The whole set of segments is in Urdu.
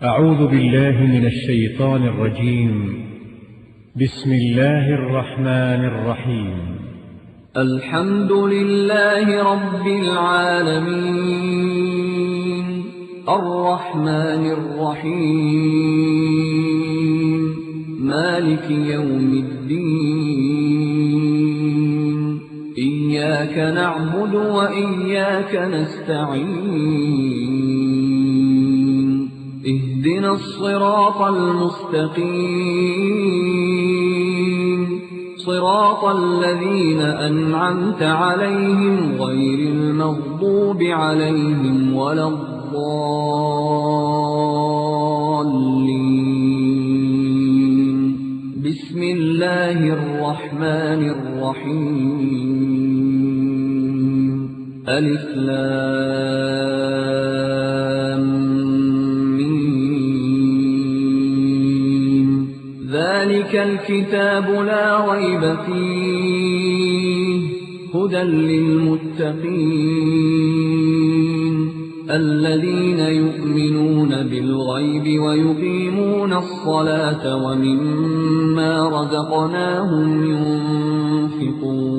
أعوذ بالله من الشيطان الرجيم. بسم الله الرحمن الرحيم. الحمد لله رب العالمين الرحمن الرحيم مالك يوم الدين إياك نعبد وإياك نستعين اهدنا الصراط المستقيم صراط الذين أنعمت عليهم غير المغضوب عليهم ولا الضالين. بسم الله الرحمن الرحيم. ألف لام ميم. ذلك الكتاب لا ريب فيه هدى للمتقين الذين يؤمنون بالغيب ويقيمون الصلاة ومما رزقناهم ينفقون.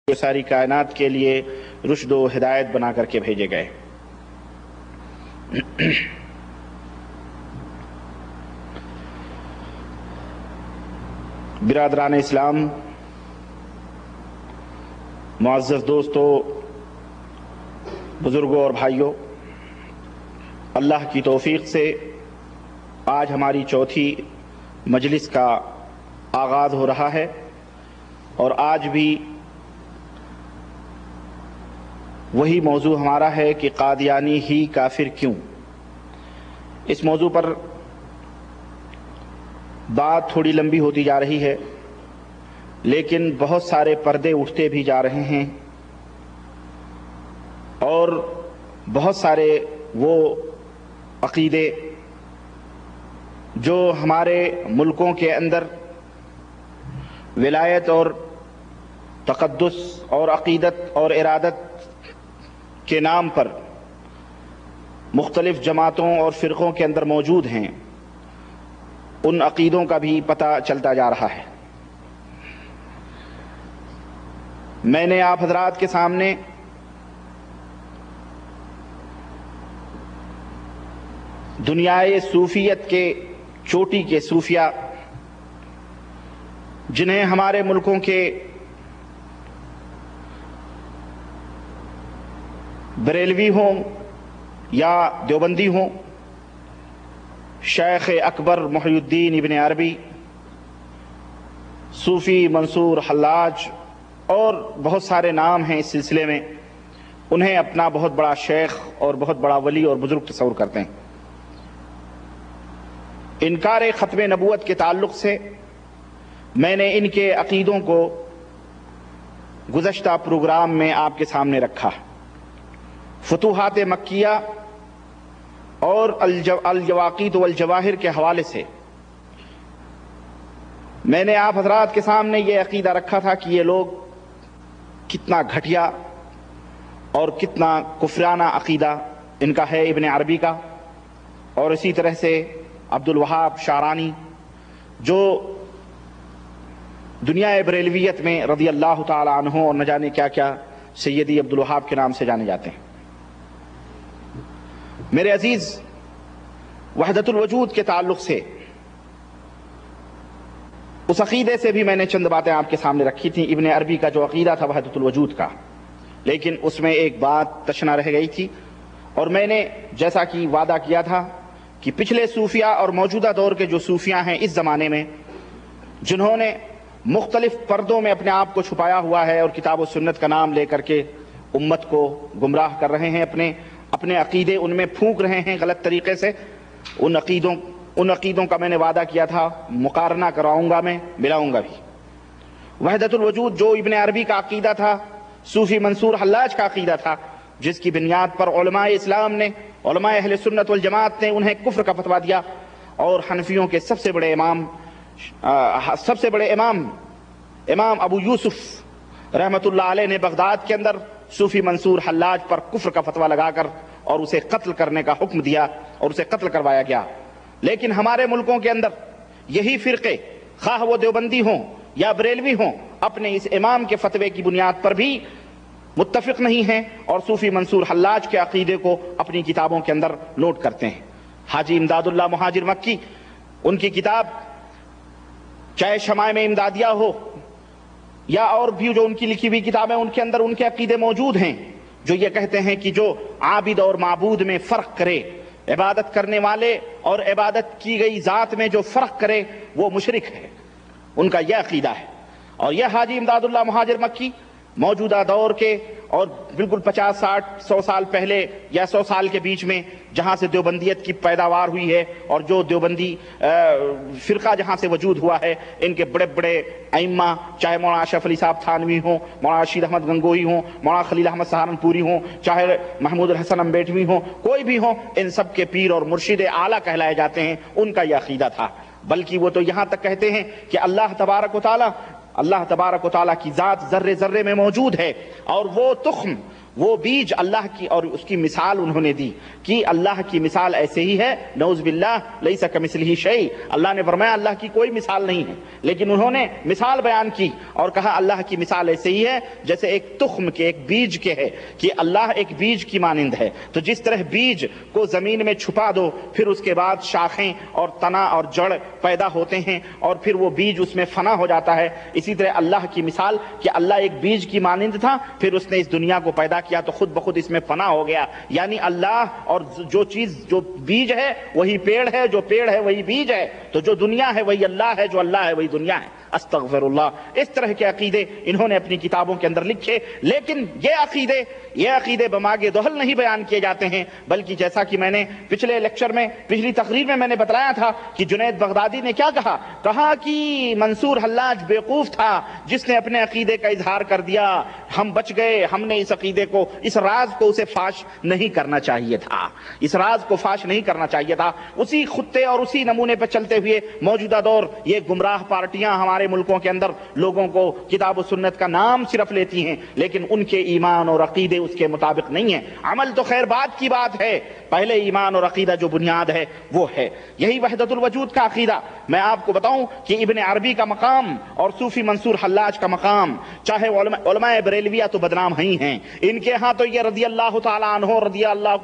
یہ ساری کائنات کے لیے رشد و ہدایت بنا کر کے بھیجے گئے. برادران اسلام، معزز دوستو، بزرگوں اور بھائیوں، اللہ کی توفیق سے آج ہماری چوتھی مجلس کا آغاز ہو رہا ہے، اور آج بھی وہی موضوع ہمارا ہے کہ قادیانی ہی کافر کیوں. اس موضوع پر بات تھوڑی لمبی ہوتی جا رہی ہے، لیکن بہت سارے پردے اٹھتے بھی جا رہے ہیں، اور بہت سارے وہ عقیدے جو ہمارے ملکوں کے اندر ولایت اور تقدس اور عقیدت اور ارادت کے نام پر مختلف جماعتوں اور فرقوں کے اندر موجود ہیں، ان عقیدوں کا بھی پتہ چلتا جا رہا ہے. میں نے آپ حضرات کے سامنے دنیائے صوفیت کے چوٹی کے صوفیہ، جنہیں ہمارے ملکوں کے بریلوی ہوں یا دیوبندی ہوں، شیخ اکبر محی الدین ابن عربی، صوفی منصور حلاج اور بہت سارے نام ہیں اس سلسلے میں، انہیں اپنا بہت بڑا شیخ اور بہت بڑا ولی اور بزرگ تصور کرتے ہیں. انکار ختم نبوت کے تعلق سے میں نے ان کے عقیدوں کو گزشتہ پروگرام میں آپ کے سامنے رکھا. فتوحات مکیہ اور الجواقیت والجواہر کے حوالے سے میں نے آپ حضرات کے سامنے یہ عقیدہ رکھا تھا کہ یہ لوگ کتنا گھٹیا اور کتنا کفرانہ عقیدہ ان کا ہے ابن عربی کا، اور اسی طرح سے عبد الوہاب شعرانی، جو دنیا بریلویت میں رضی اللہ تعالی عنہ اور نہ جانے کیا کیا سیدی عبد الوہاب کے نام سے جانے جاتے ہیں. میرے عزیز، وحدت الوجود کے تعلق سے اس عقیدے سے بھی میں نے چند باتیں آپ کے سامنے رکھی تھیں. ابن عربی کا جو عقیدہ تھا وحدت الوجود کا، لیکن اس میں ایک بات تشنا رہ گئی تھی، اور میں نے جیسا کہ وعدہ کیا تھا کہ پچھلے صوفیہ اور موجودہ دور کے جو صوفیہ ہیں اس زمانے میں، جنہوں نے مختلف پردوں میں اپنے آپ کو چھپایا ہوا ہے اور کتاب و سنت کا نام لے کر کے امت کو گمراہ کر رہے ہیں، اپنے عقیدے ان میں پھونک رہے ہیں غلط طریقے سے، ان عقیدوں کا میں نے وعدہ کیا تھا مقارنہ کراؤں گا، میں ملاؤں گا بھی. وحدت الوجود جو ابن عربی کا عقیدہ تھا، صوفی منصور حلاج کا عقیدہ تھا، جس کی بنیاد پر علماء اسلام نے، علماء اہل سنت والجماعت نے انہیں کفر کا فتویٰ دیا، اور حنفیوں کے سب سے بڑے امام سب سے بڑے امام ابو یوسف رحمت اللہ علیہ نے بغداد کے اندر صوفی منصور حلاج پر کفر کا فتویٰ لگا کر اور اسے قتل کرنے کا حکم دیا اور اسے قتل کروایا گیا. لیکن ہمارے ملکوں کے اندر یہی فرقے، خواہ وہ دیوبندی ہوں یا بریلوی ہوں، اپنے اس امام کے فتوے کی بنیاد پر بھی متفق نہیں ہیں اور صوفی منصور حلاج کے عقیدے کو اپنی کتابوں کے اندر نوٹ کرتے ہیں. حاجی امداد اللہ مہاجر مکی، ان کی کتاب چاہے شمائم امدادیہ ہو یا اور بھی جو ان کی لکھی ہوئی کتابیں، ان کے اندر ان کے عقیدے موجود ہیں جو یہ کہتے ہیں کہ جو عابد اور معبود میں فرق کرے، عبادت کرنے والے اور عبادت کی گئی ذات میں جو فرق کرے وہ مشرک ہے. ان کا یہ عقیدہ ہے. اور یہ حاجی امداد اللہ مہاجر مکی موجودہ دور کے اور بالکل 50 60 100 سال پہلے یا 100 سال کے بیچ میں جہاں سے دیوبندیت کی پیداوار ہوئی ہے اور جو دیوبندی فرقہ جہاں سے وجود ہوا ہے، ان کے بڑے بڑے ائمہ، چاہے مولانا اشرف علی صاحب تھانوی ہوں، مولانا رشید احمد گنگوہی ہوں، مولانا خلیل احمد سہارنپوری ہوں، چاہے محمود الحسن امبیٹوی ہوں، کوئی بھی ہوں، ان سب کے پیر اور مرشد اعلیٰ کہلائے جاتے ہیں. ان کا یہ عقیدہ تھا. بلکہ وہ تو یہاں تک کہتے ہیں کہ اللہ تبارک و تعالیٰ کی ذات ذرے ذرے میں موجود ہے، اور وہ تخم، وہ بیج اللہ کی، اور اس کی مثال انہوں نے دی کہ اللہ کی مثال ایسے ہی ہے، نعوذ باللہ، لیس کمثلہ شیء. اللہ نے فرمایا اللہ کی کوئی مثال نہیں ہے، لیکن انہوں نے مثال بیان کی اور کہا اللہ کی مثال ایسے ہی ہے جیسے ایک تخم کے، ایک بیج کے ہے، کہ اللہ ایک بیج کی مانند ہے. تو جس طرح بیج کو زمین میں چھپا دو، پھر اس کے بعد شاخیں اور تنا اور جڑ پیدا ہوتے ہیں اور پھر وہ بیج اس میں فنا ہو جاتا ہے، اسی طرح اللہ کی مثال کہ اللہ ایک بیج کی مانند تھا، پھر اس نے اس دنیا کو پیدا کیا تو خود بخود اس میں فنا ہو گیا. یعنی اللہ اور جو چیز، جو بیج ہے وہی پیڑ ہے، جو پیڑ ہے وہی بیج ہے، تو جو دنیا ہے وہی اللہ ہے، جو اللہ ہے وہی دنیا ہے. استغفر اللہ. اس طرح کے عقیدے انہوں نے اپنی کتابوں کے اندر لکھے. لیکن یہ عقیدے بماگے دہل نہیں بیان کیے جاتے ہیں، بلکہ جیسا کہ میں نے پچھلے لیکچر میں، پچھلی تقریر میں نے بتلایا تھا کہ جنید بغدادی نے کیا کہا کہ منصور حلاج بیوقوف تھا جس نے اپنے عقیدے کا اظہار کر دیا، ہم بچ گئے، ہم نے اس عقیدے کو، اس راز کو اسے فاش نہیں کرنا چاہیے تھا، اس راز کو فاش نہیں کرنا چاہیے تھا. اسی خطے اور اسی نمونے پہ چلتے ہوئے موجودہ دور یہ گمراہ پارٹیاں ہمارے ملکوں کے اندر لوگوں کو کتاب و سنت کا نام صرف لیتی ہیں، لیکن ان کے ایمان اور عقیدے اس کے مطابق نہیں ہیں. عمل تو خیر بعد کی بات ہے، پہلے ایمان اور عقیدہ جو بنیاد ہے وہ ہے. یہی وحدت الوجود کا عقیدہ. میں آپ کو بتاؤں کہ ابن عربی کا مقام اور صوفی منصور حلاج کا مقام، چاہے علماء بریلویہ تو بدنام ہیں، ان کے ہاں تو یہ رضی اللہ تعالیٰ عنہ، رضی اللہ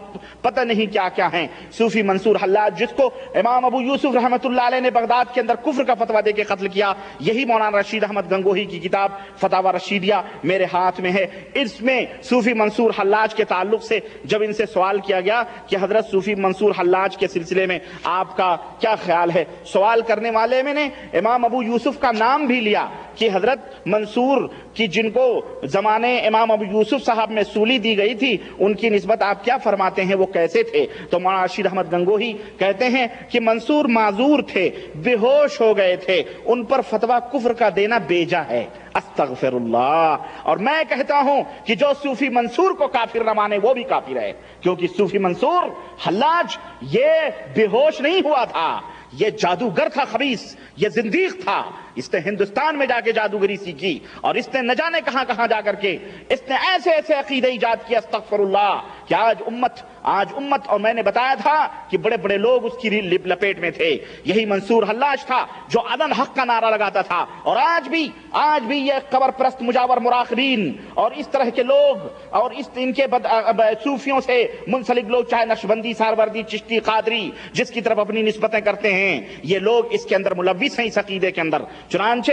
پتہ نہیں کیا کیا ہیں. صوفی منصور حلاج جس کو امام ابو یوسف رحمت اللہ علیہ نے بغداد کے اندر کفر کا فتویٰ دے کے قتل کیا، یہی مولانا رشید احمد گنگوہی کی کتاب فتاوی رشیدیہ میرے ہاتھ میں ہے. اس میں صوفی منصور حلاج کے تعلق سے جب ان سے سوال کیا گیا کہ حضرت صوفی منصور حلاج کے سلسلے میں آپ کا کیا خیال ہے، سوال کرنے والے میں نے امام ابو یوسف کا نام بھی لیا کہ حضرت منصور کی جن کو زمانے امام ابو یوسف صاحب میں سولی دی گئی تھی ان کی نسبت آپ کیا فرماتے ہیں، وہ کیسے تھے؟ تو مولانا رشید احمد گنگوہی کہتے ہیں کہ منصور معذور تھے، بے ہوش ہو گئے تھے، ان پر فتویٰ کفر کا دینا بیجا ہے. استغفر اللہ. اور میں کہتا ہوں کہ جو صوفی منصور کو کافر نہ مانے وہ بھی کافر ہے، کیونکہ صوفی منصور حلاج یہ بے ہوش نہیں ہوا تھا، یہ جادوگر تھا خبیث، یہ زندیق تھا. اس نے ہندوستان میں جا کے جادوگری سیکھی اور اس نے نہ جانے کہاں کہاں جا کر کے اس نے ایسے ایسے عقیدے ایجاد کیا، استغفر اللہ، کہ آج امت اور میں نے بتایا تھا کہ بڑے بڑے لوگ اس کی لپیٹ میں تھے. یہی منصور حلاج تھا جو عدن حق کا نعرہ لگاتا تھا. اور آج بھی یہ قبر پرست مجاور مراقبین اور اس طرح کے لوگ اور ان کے صوفیوں سے منسلک لوگ، چاہے نقشبندی، سہروردی، چشتی، قادری، جس کی طرف اپنی نسبتیں کرتے ہیں، یہ لوگ اس کے اندر ملوث ہیں، اس عقیدے کے اندر. چنانچہ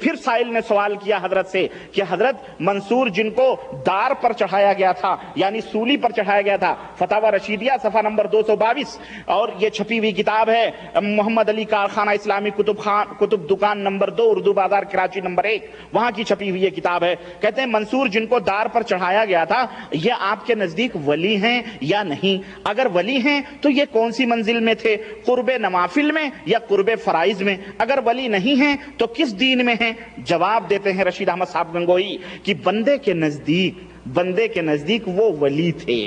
پھر سائل نے سوال کیا حضرت سے کہ حضرت منصور جن کو دار پر چڑھایا گیا تھا، یعنی سولی پر چڑھایا گیا تھا، فتاوی رشیدیہ صفحہ نمبر 222، اور یہ چھپی ہوئی کتاب ہے محمد علی کارخانہ اسلامی کتب دکان نمبر 2 اردو بازار کراچی نمبر 1، وہاں کی چھپی ہوئی یہ کتاب ہے. کہتے ہیں منصور جن کو دار پر چڑھایا گیا تھا یہ آپ کے نزدیک ولی ہیں یا نہیں؟ اگر ولی ہیں تو یہ کون سی منزل میں تھے، قرب نوافل میں یا قرب فرائض میں؟ اگر ولی نہیں ہیں تو کس دین میں ہیں؟ جواب دیتے ہیں رشید احمد صاحب گنگوہی کہ بندے کے نزدیک وہ ولی تھے،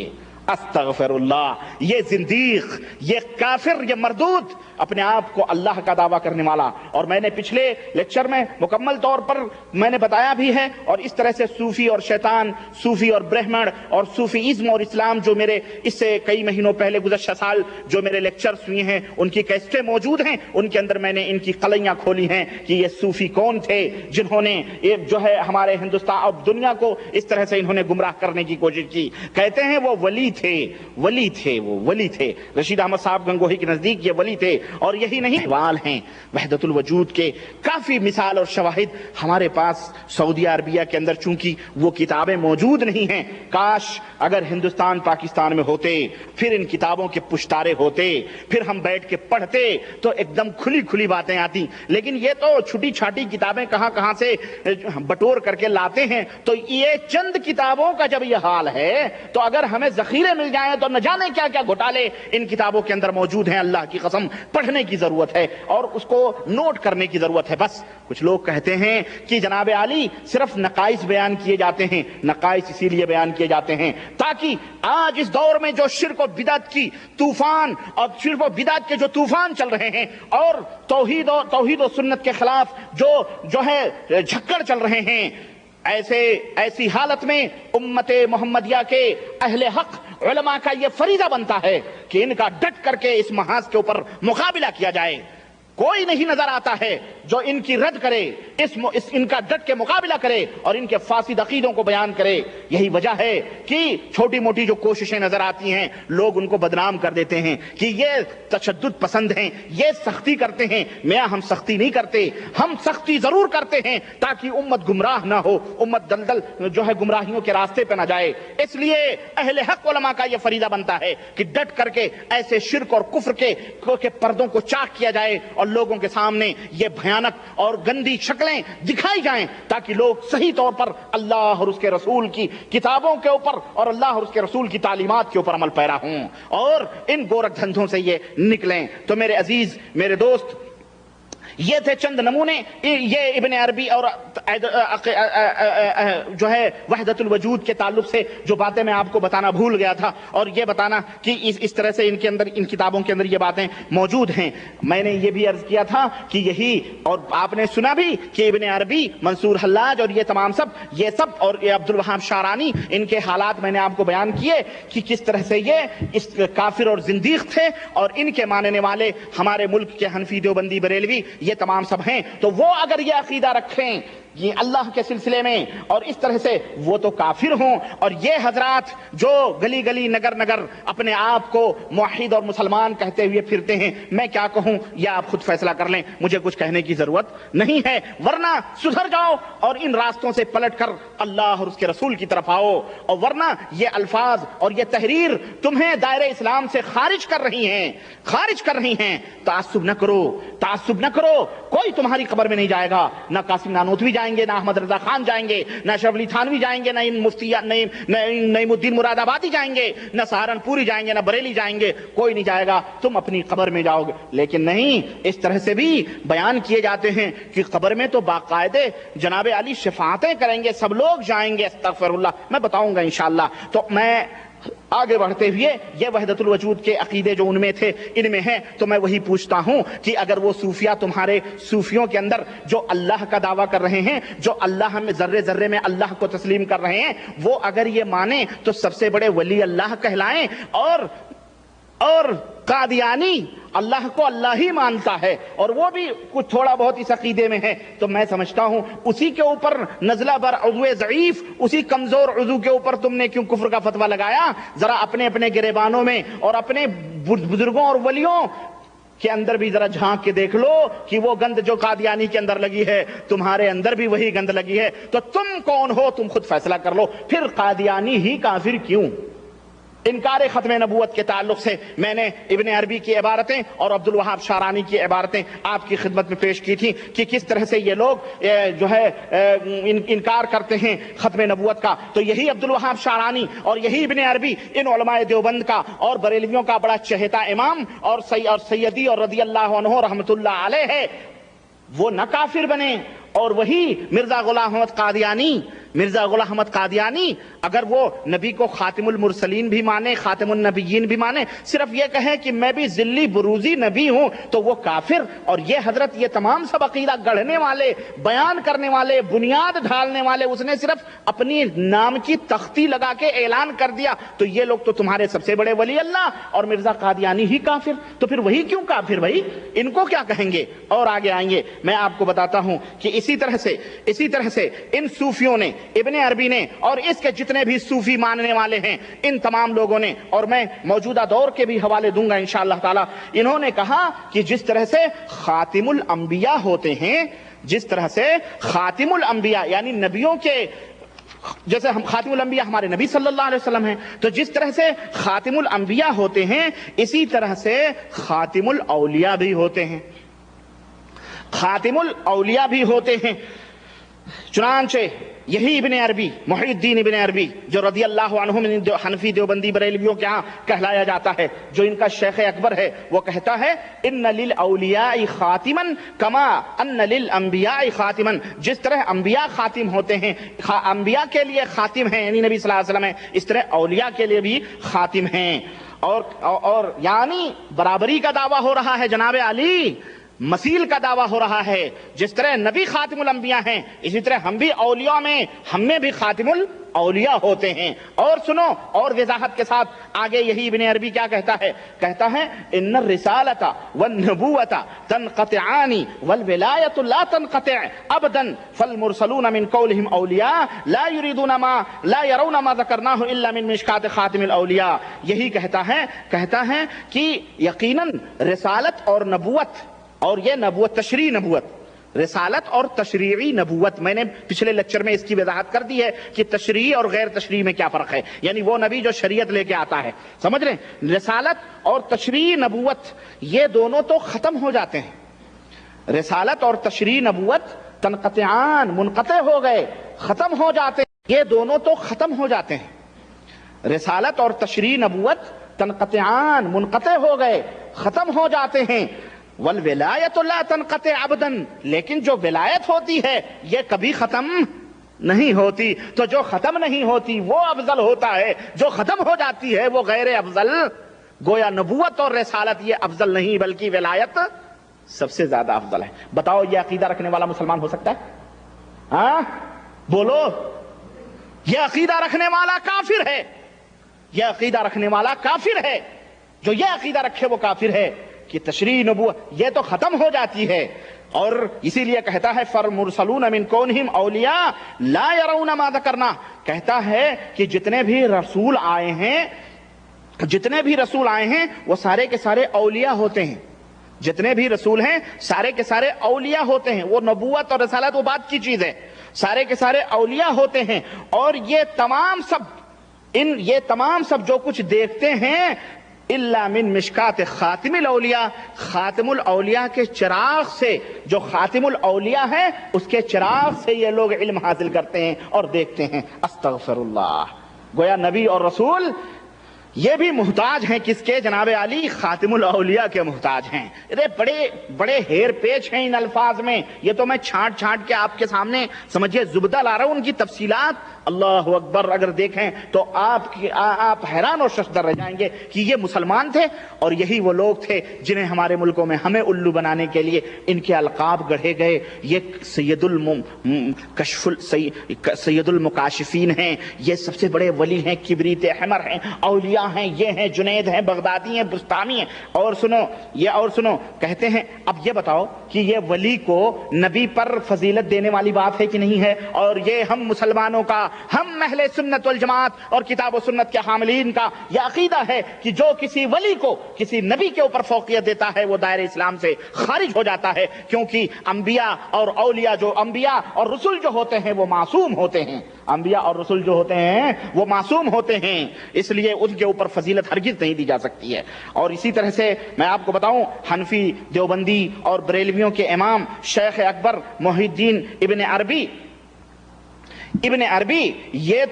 استغفراللہ، یہ زندیق، یہ کافر، یہ مردود، اپنے آپ کو اللہ کا دعویٰ کرنے والا. اور میں نے پچھلے لیکچر میں مکمل طور پر میں نے بتایا بھی ہے، اور اس طرح سے صوفی اور شیطان، صوفی اور برہمن اور صوفیزم اور اسلام، جو میرے اس سے کئی مہینوں پہلے گزشتہ سال جو میرے لیکچرز ہوئے ہیں ان کی کیسٹیں موجود ہیں، ان کے اندر میں نے ان کی قلیاں کھولی ہیں کہ یہ صوفی کون تھے جنہوں نے جو ہے ہمارے ہندوستان اور دنیا کو اس طرح سے انہوں نے گمراہ کرنے کی کوشش کی. کہتے ہیں وہ ولی تھے، وہ ولی تھے. رشید احمد صاحب گنگوہی کے نزدیک یہ ولی تھے. اور یہی نہیں، سوال ہیں وحدت الوجود کے کافی مثال اور شواہد ہمارے پاس سعودی عربیہ کے اندر. چونکہ وہ کتابیں موجود نہیں ہیں، کاش اگر ہندوستان پاکستان میں ہوتے، پھر ان کتابوں کے پشتارے ہوتے، پھر ہم بیٹھ کے پڑھتے تو ایک دم کھلی کھلی باتیں آتی. لیکن یہ تو چھوٹی چھاٹی کتابیں کہاں سے بٹور کر کے لاتے ہیں. تو یہ چند کتابوں کا جب یہ حال ہے تو اگر ہمیں ذخیرے مل جائیں تو نہ جانے کیا کیا گھوٹالے ان کتابوں کے اندر موجود ہیں. اللہ کی قسم پڑھنے کی ضرورت ہے اور اس کو نوٹ کرنے کی ضرورت ہے. بس کچھ لوگ کہتے ہیں کہ جناب عالی صرف نقائص بیان کیے جاتے ہیں. نقائص اسی لیے بیان کیے جاتے ہیں تاکہ آج اس دور میں جو شرک و بدعت کی طوفان اور شرک و بدعت کے جو طوفان چل رہے ہیں اور توحید و سنت کے خلاف جو ہے جھکڑ چل رہے ہیں، ایسی حالت میں امت محمدیہ کے اہل حق علماء کا یہ فریضہ بنتا ہے کہ ان کا ڈٹ کر کے اس محاذ کے اوپر مقابلہ کیا جائے. کوئی نہیں نظر آتا ہے جو ان کی رد کرے، ان کا ڈٹ کے مقابلہ کرے اور ان کے فاسد عقیدوں کو بیان کرے. یہی وجہ ہے کہ چھوٹی موٹی جو کوششیں نظر آتی ہیں لوگ ان کو بدنام کر دیتے ہیں کہ یہ تشدد پسند ہیں، یہ سختی کرتے ہیں. میاں ہم سختی نہیں کرتے، ہم سختی ضرور کرتے ہیں تاکہ امت گمراہ نہ ہو، امت دلدل جو ہے گمراہیوں کے راستے پہ نہ جائے. اس لیے اہل حق علماء کا یہ فریضہ بنتا ہے کہ ڈٹ کر کے ایسے شرک اور کفر کے پردوں کو چاک کیا جائے اور لوگوں کے سامنے یہ بھیانک اور گندی شکلیں دکھائی جائیں تاکہ لوگ صحیح طور پر اللہ اور اس کے رسول کی کتابوں کے اوپر اور اللہ اور اس کے رسول کی تعلیمات کے اوپر عمل پیرا ہوں اور ان گورکھ دھندوں سے یہ نکلیں. تو میرے عزیز، میرے دوست، یہ تھے چند نمونے. یہ ابن عربی اور جو ہے وحدت الوجود کے تعلق سے جو باتیں میں آپ کو بتانا بھول گیا تھا اور یہ بتانا کہ اس طرح سے ان کے اندر، ان کتابوں کے اندر یہ باتیں موجود ہیں. میں نے یہ بھی عرض کیا تھا کہ یہی، اور آپ نے سنا بھی کہ ابن عربی، منصور حلاج اور یہ تمام یہ سب اور یہ عبد الوہاب شعرانی، ان کے حالات میں نے آپ کو بیان کیے کہ کس طرح سے یہ اس کافر اور زندیق تھے اور ان کے ماننے والے ہمارے ملک کے حنفی دیوبندی بریلوی یہ تمام سب ہیں. تو وہ اگر یہ عقیدہ رکھیں یہ اللہ کے سلسلے میں اور اس طرح سے، وہ تو کافر ہوں. اور یہ حضرات جو گلی گلی نگر نگر اپنے آپ کو موحد اور مسلمان کہتے ہوئے پھرتے ہیں، میں کیا کہوں یہ آپ خود فیصلہ کر لیں، مجھے کچھ کہنے کی ضرورت نہیں ہے. ورنہ سدھر جاؤ اور ان راستوں سے پلٹ کر اللہ اور اس کے رسول کی طرف آؤ، اور ورنہ یہ الفاظ اور یہ تحریر تمہیں دائرہ اسلام سے خارج کر رہی ہیں. تعصب نہ کرو. کوئی تمہاری قبر میں نہیں جائے گا، نہ قاسم نانوتوی جائیں گے، نہ احمد رضا خان جائیں گے، نہ اشرف علی تھانوی جائیں گے، نہ ان نعیم الدین مراد آبادی جائیں گے، نہ سہارنپوری جائیں گے، نہ بریلی جائیں گے. کوئی نہیں جائے گا، تم اپنی قبر میں جاؤ گے. لیکن نہیں، اس طرح سے بھی بیان کیے جاتے ہیں کہ قبر میں تو باقاعدے جناب علی شفاعتیں کریں گے، سب لوگ جائیں گے. استغفر اللہ. میں بتاؤں گا انشاءاللہ. تو میں آگے بڑھتے ہوئے یہ وحدت الوجود کے عقیدے جو ان میں تھے ان میں ہیں، تو میں وہی پوچھتا ہوں کہ اگر وہ صوفیہ تمہارے صوفیوں کے اندر جو اللہ کا دعویٰ کر رہے ہیں، جو اللہ میں ذرے ذرے میں اللہ کو تسلیم کر رہے ہیں، وہ اگر یہ مانیں تو سب سے بڑے ولی اللہ کہلائیں، اور قادیانی اللہ کو اللہ ہی مانتا ہے اور وہ بھی کچھ تھوڑا بہت اس عقیدے میں ہے، تو میں سمجھتا ہوں اسی کے اوپر نزلہ بر عضو ضعیف، اسی کمزور عضو کے اوپر تم نے کیوں کفر کا فتویٰ لگایا؟ ذرا اپنے گریبانوں میں اور اپنے بزرگوں اور ولیوں کے اندر بھی ذرا جھانک کے دیکھ لو کہ وہ گند جو قادیانی کے اندر لگی ہے تمہارے اندر بھی وہی گند لگی ہے. تو تم کون ہو؟ تم خود فیصلہ کر لو. پھر قادیانی ہی کافر کیوں؟ انکار ختم نبوت کے تعلق سے میں نے ابن عربی کی عبارتیں اور عبد الوہاب شعرانی کی عبارتیں آپ کی خدمت میں پیش کی تھی کہ کس طرح سے یہ لوگ جو ہے انکار کرتے ہیں ختم نبوت کا. تو یہی عبد الوہاب شعرانی اور یہی ابن عربی ان علماء دیوبند کا اور بریلویوں کا بڑا چہیتا امام اور سیدی اور رضی اللہ عنہ رحمت اللہ علیہ ہے. وہ نہ کافر بنے اور وہی مرزا غلام احمد قادیانی مرزا غلام احمد قادیانی اگر وہ نبی کو خاتم المرسلین بھی مانے، خاتم النبیین بھی مانے، صرف یہ کہیں کہ میں بھی ذلی بروزی نبی ہوں، تو وہ کافر. اور یہ حضرت یہ تمام سب عقیدہ گڑھنے والے، بیان کرنے والے، بنیاد ڈھالنے والے، اس نے صرف اپنی نام کی تختی لگا کے اعلان کر دیا تو یہ لوگ تو تمہارے سب سے بڑے ولی اللہ اور مرزا قادیانی ہی کافر. تو پھر وہی کیوں کافر بھائی؟ ان کو کیا کہیں گے؟ اور آگے آئیں گے. میں آپ کو بتاتا ہوں کہ اسی طرح سے ان صوفیوں نے، ابن عربی نے اور اس کے جتنے بھی صوفی ماننے والے ہیں، ان تمام لوگوں نے، اور میں موجودہ دور کے بھی حوالے دوں گا انشاءاللہ تعالی، انہوں نے کہا کہ جس طرح سے خاتم الانبیاء ہوتے ہیں، جس طرح سے خاتم الانبیاء یعنی نبیوں کے، جیسے ہم خاتم الانبیاء ہمارے نبی صلی اللہ علیہ وسلم ہیں، تو جس طرح سے خاتم الانبیاء ہوتے ہیں اسی طرح سے خاتم الاولیاء بھی ہوتے ہیں. خاتم الاولیاء بھی ہوتے ہیں. چنانچہ یہی ابن عربی، محی الدین ابن عربی، جو رضی اللہ عنہ من حنفی دیوبندی بریلویوں کے ہاں کہلایا جاتا ہے، جو ان کا شیخ اکبر ہے، وہ کہتا ہے ان للاولیاء خاتما کما ان للانبیاء خاتما. جس طرح انبیاء خاتم ہوتے ہیں، انبیاء کے لیے خاتم ہیں یعنی نبی صلی اللہ علیہ وسلم ہیں، اس طرح اولیاء کے لیے بھی خاتم ہیں. اور یعنی برابری کا دعویٰ ہو رہا ہے جناب علی، مثیل کا دعویٰ ہو رہا ہے. جس طرح نبی خاتم الانبیاء ہیں اسی طرح ہم بھی اولیاء میں، ہم میں بھی خاتم الاولیاء ہوتے ہیں. اور سنو، اور وضاحت کے ساتھ آگے یہی ابن عربی کیا کہتا ہے؟ کہتا ہے ان الرسالۃ والنبوۃ تنقطعان والولایۃ لا تنقطع ابدا فالمرسلون من قولهم اولیاء لا يريدون ما ذکرناه الا من مشکات خاتم الاولیاء. یہی کہتا ہے کہ یقیناً رسالت اور نبوت، اور یہ نبوت تشریعی نبوت، رسالت اور تشریعی نبوت، میں نے پچھلے لیکچر میں اس کی وضاحت کر دی ہے کہ تشریعی اور غیر تشریعی میں کیا فرق ہے. یعنی وہ نبی جو شریعت لے کے آتا ہے، سمجھ رہے ہیں؟ رسالت اور تشریعی نبوت یہ دونوں تو ختم ہو جاتے ہیں. رسالت اور تشریعی نبوت تنقطعان، منقطع ہو گئے، ختم ہو جاتے ہیں. یہ دونوں تو ختم ہو جاتے ہیں. رسالت اور تشریعی نبوت تنقطعان، منقطع ہو گئے، ختم ہو جاتے ہیں. والولایت لا تنقطع ابدا، لیکن جو ولایت ہوتی ہے یہ کبھی ختم نہیں ہوتی. تو جو ختم نہیں ہوتی وہ افضل ہوتا ہے، جو ختم ہو جاتی ہے وہ غیر افضل. گویا نبوت اور رسالت یہ افضل نہیں بلکہ ولایت سب سے زیادہ افضل ہے. بتاؤ یہ عقیدہ رکھنے والا مسلمان ہو سکتا ہے؟ ہاں بولو. یہ عقیدہ رکھنے والا کافر ہے. یہ عقیدہ رکھنے والا کافر ہے. جو یہ عقیدہ رکھے وہ کافر ہے کہ تشریع نبوت یہ تو ختم ہو جاتی ہے. اور اسی لیے کہتا ہے فالمرسلون من کونہم اولیاء لا يرون ما ذکرنا. کہتا ہے کہ جتنے بھی رسول آئے ہیں وہ سارے کے سارے اولیاء ہوتے ہیں. جتنے بھی رسول ہیں سارے کے سارے اولیاء ہوتے ہیں. وہ نبوت اور رسالت وہ بات کی چیز ہے. سارے کے سارے اولیاء ہوتے ہیں. اور یہ تمام سب جو کچھ دیکھتے ہیں الا من مشکات خاتم الاولیاء، خاتم الاولیاء کے چراغ سے، جو خاتم الاولیاء ہے اس کے چراغ سے یہ لوگ علم حاصل کرتے ہیں اور دیکھتے ہیں. استغفر اللہ. گویا نبی اور رسول یہ بھی محتاج ہیں کس کے جناب علی؟ خاتم الاولیاء کے محتاج ہیں. بڑے بڑے ہیر پیچ ہیں ان الفاظ میں. یہ تو میں چھانٹ کے آپ کے سامنے سمجھیے زبدہ لا رہا ہوں ان کی تفصیلات. اللہ اکبر، اگر دیکھیں تو آپ حیران اور ششدر رہ جائیں گے کہ یہ مسلمان تھے اور یہی وہ لوگ تھے جنہیں ہمارے ملکوں میں ہمیں الو بنانے کے لیے ان کے القاب گڑھے گئے. یہ سید المکاشفین ہیں، یہ سب سے بڑے ولی ہیں، کبریت احمر ہیں، اولیاء ہیں، یہ ہیں جنید ہیں، بغدادی ہیں، بستامی ہیں. اور سنو کہتے ہیں اب یہ بتاؤ کہ یہ ولی کو نبی پر فضیلت دینے والی بات ہے کہ نہیں ہے؟ اور یہ ہم مسلمانوں کا، ہم اہل سنت والجماعت اور کتاب و سنت کے حاملین کا یہ عقیدہ ہے کہ جو کسی ولی کو کسی نبی کے اوپر فوقیت دیتا ہے وہ دائرہ اسلام سے خارج ہو جاتا ہے. کیونکہ انبیاء اور اولیاء انبیاء اور رسول جو ہوتے ہیں وہ معصوم ہوتے ہیں. انبیاء اور رسول جو ہوتے ہیں وہ معصوم ہوتے ہیں، اس لیے ان کے اوپر فضیلت ہرگز نہیں دی جا سکتی ہے. اور اسی طرح سے میں آپ کو بتاؤں حنفی، دیوبندی اور بریلویوں کے امام شیخ اکبر محی الدین ابن عربی یہ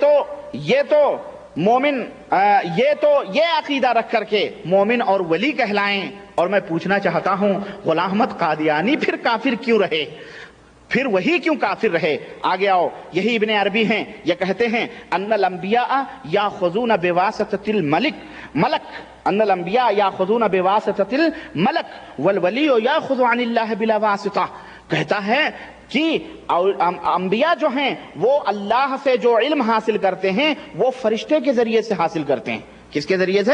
تو مومن، یہ عقیدہ رکھ کر کے مومن اور ولی کہلائیں. اور میں پوچھنا چاہتا ہوں غلام احمد قادیانی پھر کافر کیوں رہے؟ پھر وہی کیوں کافر رہے؟ آگے آؤ، یہی ابن عربی ہیں، یہ کہتے ہیں ان الانبیاء یاخذون بواسطۃ الملک ان الانبیاء یاخذون بواسطۃ الملک والولی یاخذ عن اللہ بلا واسطہ. کہتا ہے کہ انبیاء جو ہیں وہ اللہ سے جو علم حاصل کرتے ہیں وہ فرشتے کے ذریعے سے حاصل کرتے ہیں. کس کے ذریعے سے؟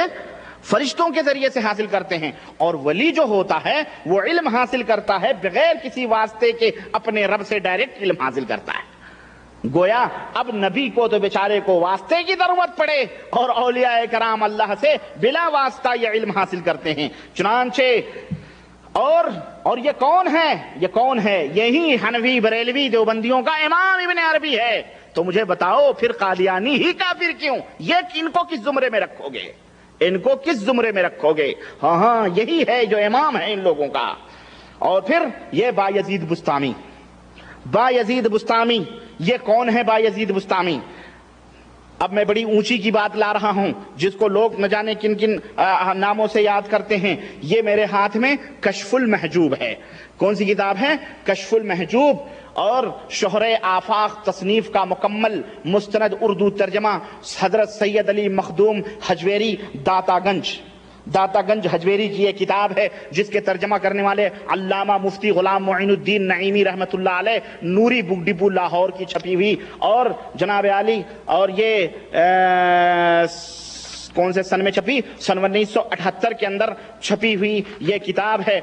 فرشتوں کے ذریعے سے حاصل کرتے ہیں. اور ولی جو ہوتا ہے وہ علم حاصل کرتا ہے بغیر کسی واسطے کے، اپنے رب سے ڈائریکٹ علم حاصل کرتا ہے. گویا اب نبی کو تو بیچارے کو واسطے کی ضرورت پڑے، اور اولیاء کرام اللہ سے بلا واسطہ یہ علم حاصل کرتے ہیں. چنانچہ اور یہ کون ہے؟ یہ کون ہے؟ یہی حنفی بریلوی دیوبندیوں کا امام ابن عربی ہے. تو مجھے بتاؤ پھر قادیانی ہی کافر کیوں؟ یہ ان کو کس زمرے میں رکھو گے؟ ان کو کس زمرے میں رکھو گے؟ ہاں یہی ہے جو امام ہے ان لوگوں کا. اور پھر یہ بایزید بستامی، یہ کون ہے بایزید بستامی؟ اب میں بڑی اونچی کی بات لا رہا ہوں جس کو لوگ نہ جانے کن کن ناموں سے یاد کرتے ہیں. یہ میرے ہاتھ میں کشف المحجوب ہے. کون سی کتاب ہے؟ کشف المحجوب. اور شہر آفاق تصنیف کا مکمل مستند اردو ترجمہ حضرت سید علی مخدوم حجویری داتا گنج حجویری کی یہ کتاب ہے، جس کے ترجمہ کرنے والے علامہ مفتی غلام معین الدین نعیمی رحمۃ اللہ علیہ، نوری بک ڈپو لاہور کی چھپی ہوئی. اور جناب عالی، اور یہ کون سے سن میں چھپی؟ سن 1978 کے اندر چھپی ہوئی یہ کتاب ہے.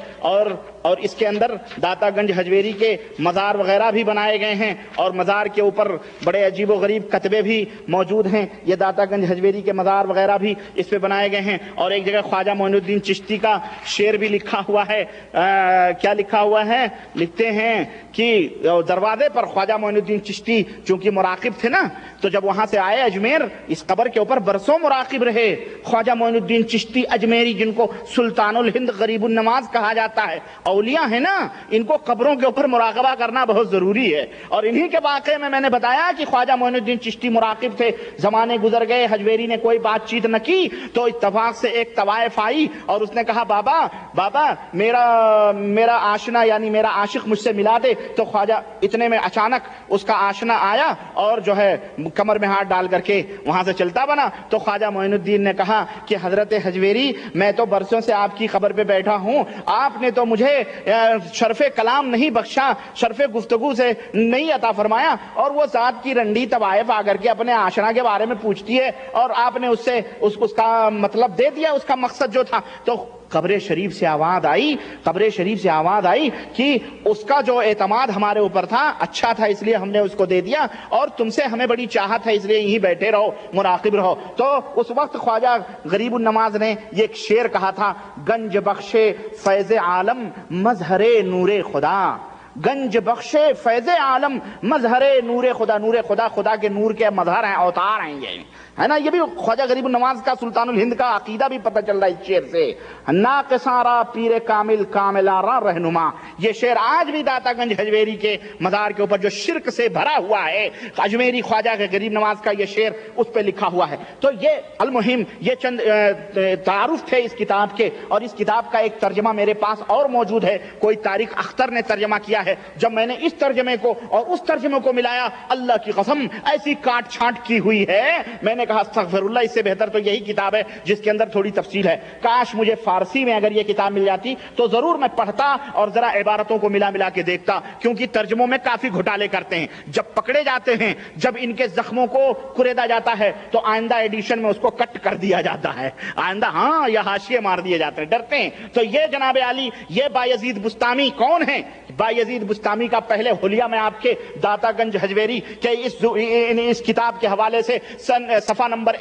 اور اس کے اندر داتا گنج حجویری کے مزار وغیرہ بھی بنائے گئے ہیں، اور مزار کے اوپر بڑے عجیب و غریب کتبے بھی موجود ہیں. یہ داتا گنج حجویری کے مزار وغیرہ بھی اس پہ بنائے گئے ہیں. اور ایک جگہ خواجہ معین الدین چشتی کا شعر بھی لکھا ہوا ہے. کیا لکھا ہوا ہے؟ لکھتے ہیں کہ دروازے پر خواجہ معین الدین چشتی چونکہ مراقب تھے نا، تو جب وہاں سے آئے اجمیر، اس قبر کے اوپر برسوں مراقب رہے. خواجہ معین الدین چشتی اجمیری، جن کو سلطان الہند غریب النواز کہا جاتا ہے، اولیاء ہیں نا، ان کو قبروں کے اوپر مراقبہ کرنا بہت ضروری ہے. اور انہی کے واقعے میں نے بتایا کہ خواجہ معین الدین چشتی مراقب تھے. زمانے گزر گئے، حجویری نے کوئی بات چیت نہ کی، تو اتفاق سے ایک طوائف آئی اور اس نے کہا بابا میرا آشنا یعنی میرا عاشق مجھ سے ملا دے. تو خواجہ اتنے میں اچانک اس کا آشنا آیا اور جو ہے کمر میں ہاتھ ڈال کر کے وہاں سے چلتا بنا. تو خواجہ معین الدین نے کہا کہ حضرت حجویری، میں تو برسوں سے آپ کی خبر پہ بیٹھا ہوں، آپ نے تو مجھے شرف کلام نہیں بخشا، شرف گفتگو سے نہیں عطا فرمایا. اور وہ ذات کی رنڈی طوائف آ کر کے اپنے آشنا کے بارے میں پوچھتی ہے، اور آپ نے اس سے اس کا مطلب دے دیا، اس کا مقصد جو تھا. تو قبر شریف سے آواز آئی کہ اس کا جو اعتماد ہمارے اوپر تھا اچھا تھا، اس لیے ہم نے اس کو دے دیا، اور تم سے ہمیں بڑی چاہت ہے، اس لیے یہیں بیٹھے رہو، مراقب رہو. تو اس وقت خواجہ غریب النواز نے یہ ایک شعر کہا تھا: گنج بخشے فیض عالم مظہر نور خدا، گنج بخشے فیض عالم مظہر نور خدا. نور خدا، خدا کے نور کے مظہر ہیں، اوتار ہیں یہ، ہے نا. یہ بھی خواجہ غریب النواز کا، سلطان الہند کا عقیدہ بھی پتہ چل رہا ہے اس شعر سے. ناقصارا پیر کامل کاملارا رہنما. یہ شعر آج بھی داتا گنج حجویری کے مزار کے اوپر جو شرک سے بھرا ہوا ہے، اجمیری خواجہ غریب نواز کا یہ شعر اس پہ لکھا ہوا ہے. تو یہ المہم، یہ چند تعارف تھے اس کتاب کے. اور اس کتاب کا ایک ترجمہ میرے پاس اور موجود ہے، کوئی طارق اختر نے ترجمہ کیا ہے. جب میں نے اس ترجمے کو اور اس ترجمے کو ملایا، اللہ کی قسم ایسی کاٹ چھانٹ کی ہوئی ہے، میں نے کہا استغفر اللہ، اس سے بہتر تو یہی کتاب ہے جس کے اندر تھوڑی تفصیل ہے. کاش مجھے فارسی میں اگر یہ کتاب مل جاتی تو ضرور میں پڑھتا اور ذرا عبارتوں کو ملا کے دیکھتا، کیونکہ ترجموں میں کافی گھوٹالے کرتے ہیں. جب پکڑے جاتے ہیں، جب ان کے زخموں کو کریدا جاتا ہے، تو آئندہ ایڈیشن میں اس کو کٹ کر دیا جاتا ہے، آئندہ یا حاشیے مار دیے جاتے ہیں، ڈرتے ہیں. تو یہ جناب عالی، یہ بایزید بستامی کون ہے؟ بایزید بستامی کا پہلے حلیہ میں آپ کے داتا گنج حجویری کے اس کتاب کے حوالے سے صفحہ نمبر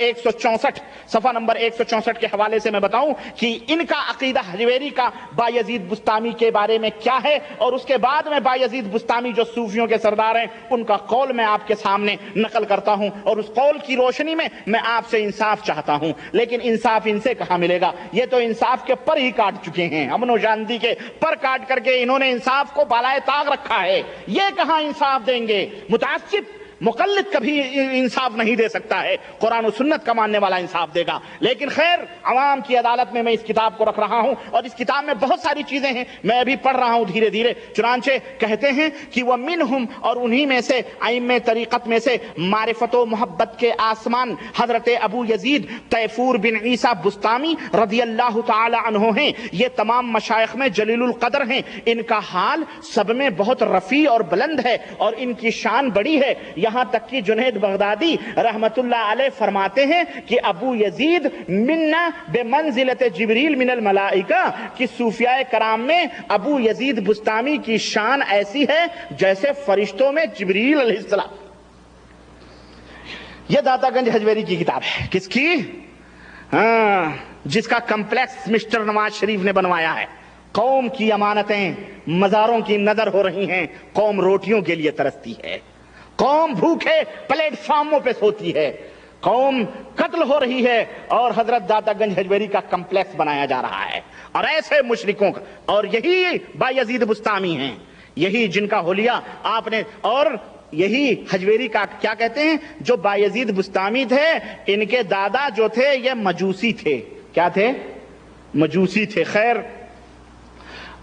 164 کے حوالے سے میں بتاؤں کہ ان کا عقیدہ حجویری کا بایزید بستامی کے بارے میں کیا ہے، اور اس کے بعد میں بایزید بستامی جو صوفیوں کے سردار ہیں ان کا قول میں آپ کے سامنے نقل کرتا ہوں. اور اس قول کی روشنی میں میں آپ سے انصاف چاہتا ہوں. لیکن انصاف ان سے کہاں ملے گا؟ یہ تو انصاف کے پر ہی کاٹ چکے ہیں، امن و شانتی کے پر کاٹ کر کے انہوں نے انصاف کو بالائے طاق رکھا ہے. یہ کہاں انصاف دیں گے؟ مقلد کبھی انصاف نہیں دے سکتا ہے، قرآن و سنت کا ماننے والا انصاف دے گا۔ لیکن خیر، عوام کی عدالت میں اس کتاب کو رکھ رہا ہوں، اور اس کتاب میں بہت ساری چیزیں ہیں، میں ابھی پڑھ رہا ہوں دھیرے دھیرے۔ چنانچہ کہتے ہیں کہ وہ منہم، اور انہی میں سے ائمہ طریقت میں سے معرفت و محبت کے آسمان حضرت ابو یزید تیفور بن عیسیٰ بستامی رضی اللہ تعالی عنہ ہیں۔ یہ تمام مشائخ میں جلیل القدر ہیں، ان کا حال سب میں بہت رفیع اور بلند ہے، اور ان کی شان بڑی ہے، یہاں تک کہ جنید بغدادی رحمت اللہ علیہ فرماتے ہیں کہ ابو یزید منا بمنزلت جبریل من الملائکہ، کہ صوفیاء کرام میں ابو یزید بستامی کی شان ایسی ہے جیسے فرشتوں میں جبریل علیہ السلام۔ یہ داتا گنج حجویری کی کتاب ہے، کس کی؟ جس کا کمپلیکس مسٹر نواز شریف نے بنوایا ہے۔ قوم کی امانتیں مزاروں کی نظر ہو رہی ہیں، قوم روٹیوں کے لیے ترستی ہے، قوم بھوکے پلیٹ فارموں پہ سوتی ہے، قوم قتل ہو رہی ہے، اور حضرت داتا گنج حجویری کا کمپلیکس بنایا جا رہا ہے، اور ایسے مشرکوں کا، اور یہی بایزید بستامی ہیں، یہی جن کا حلیہ آپ نے، اور یہی حجویری کا کیا کہتے ہیں، جو بایزید بستامی تھے ان کے دادا جو تھے یہ مجوسی تھے۔ کیا تھے؟ مجوسی تھے۔ خیر،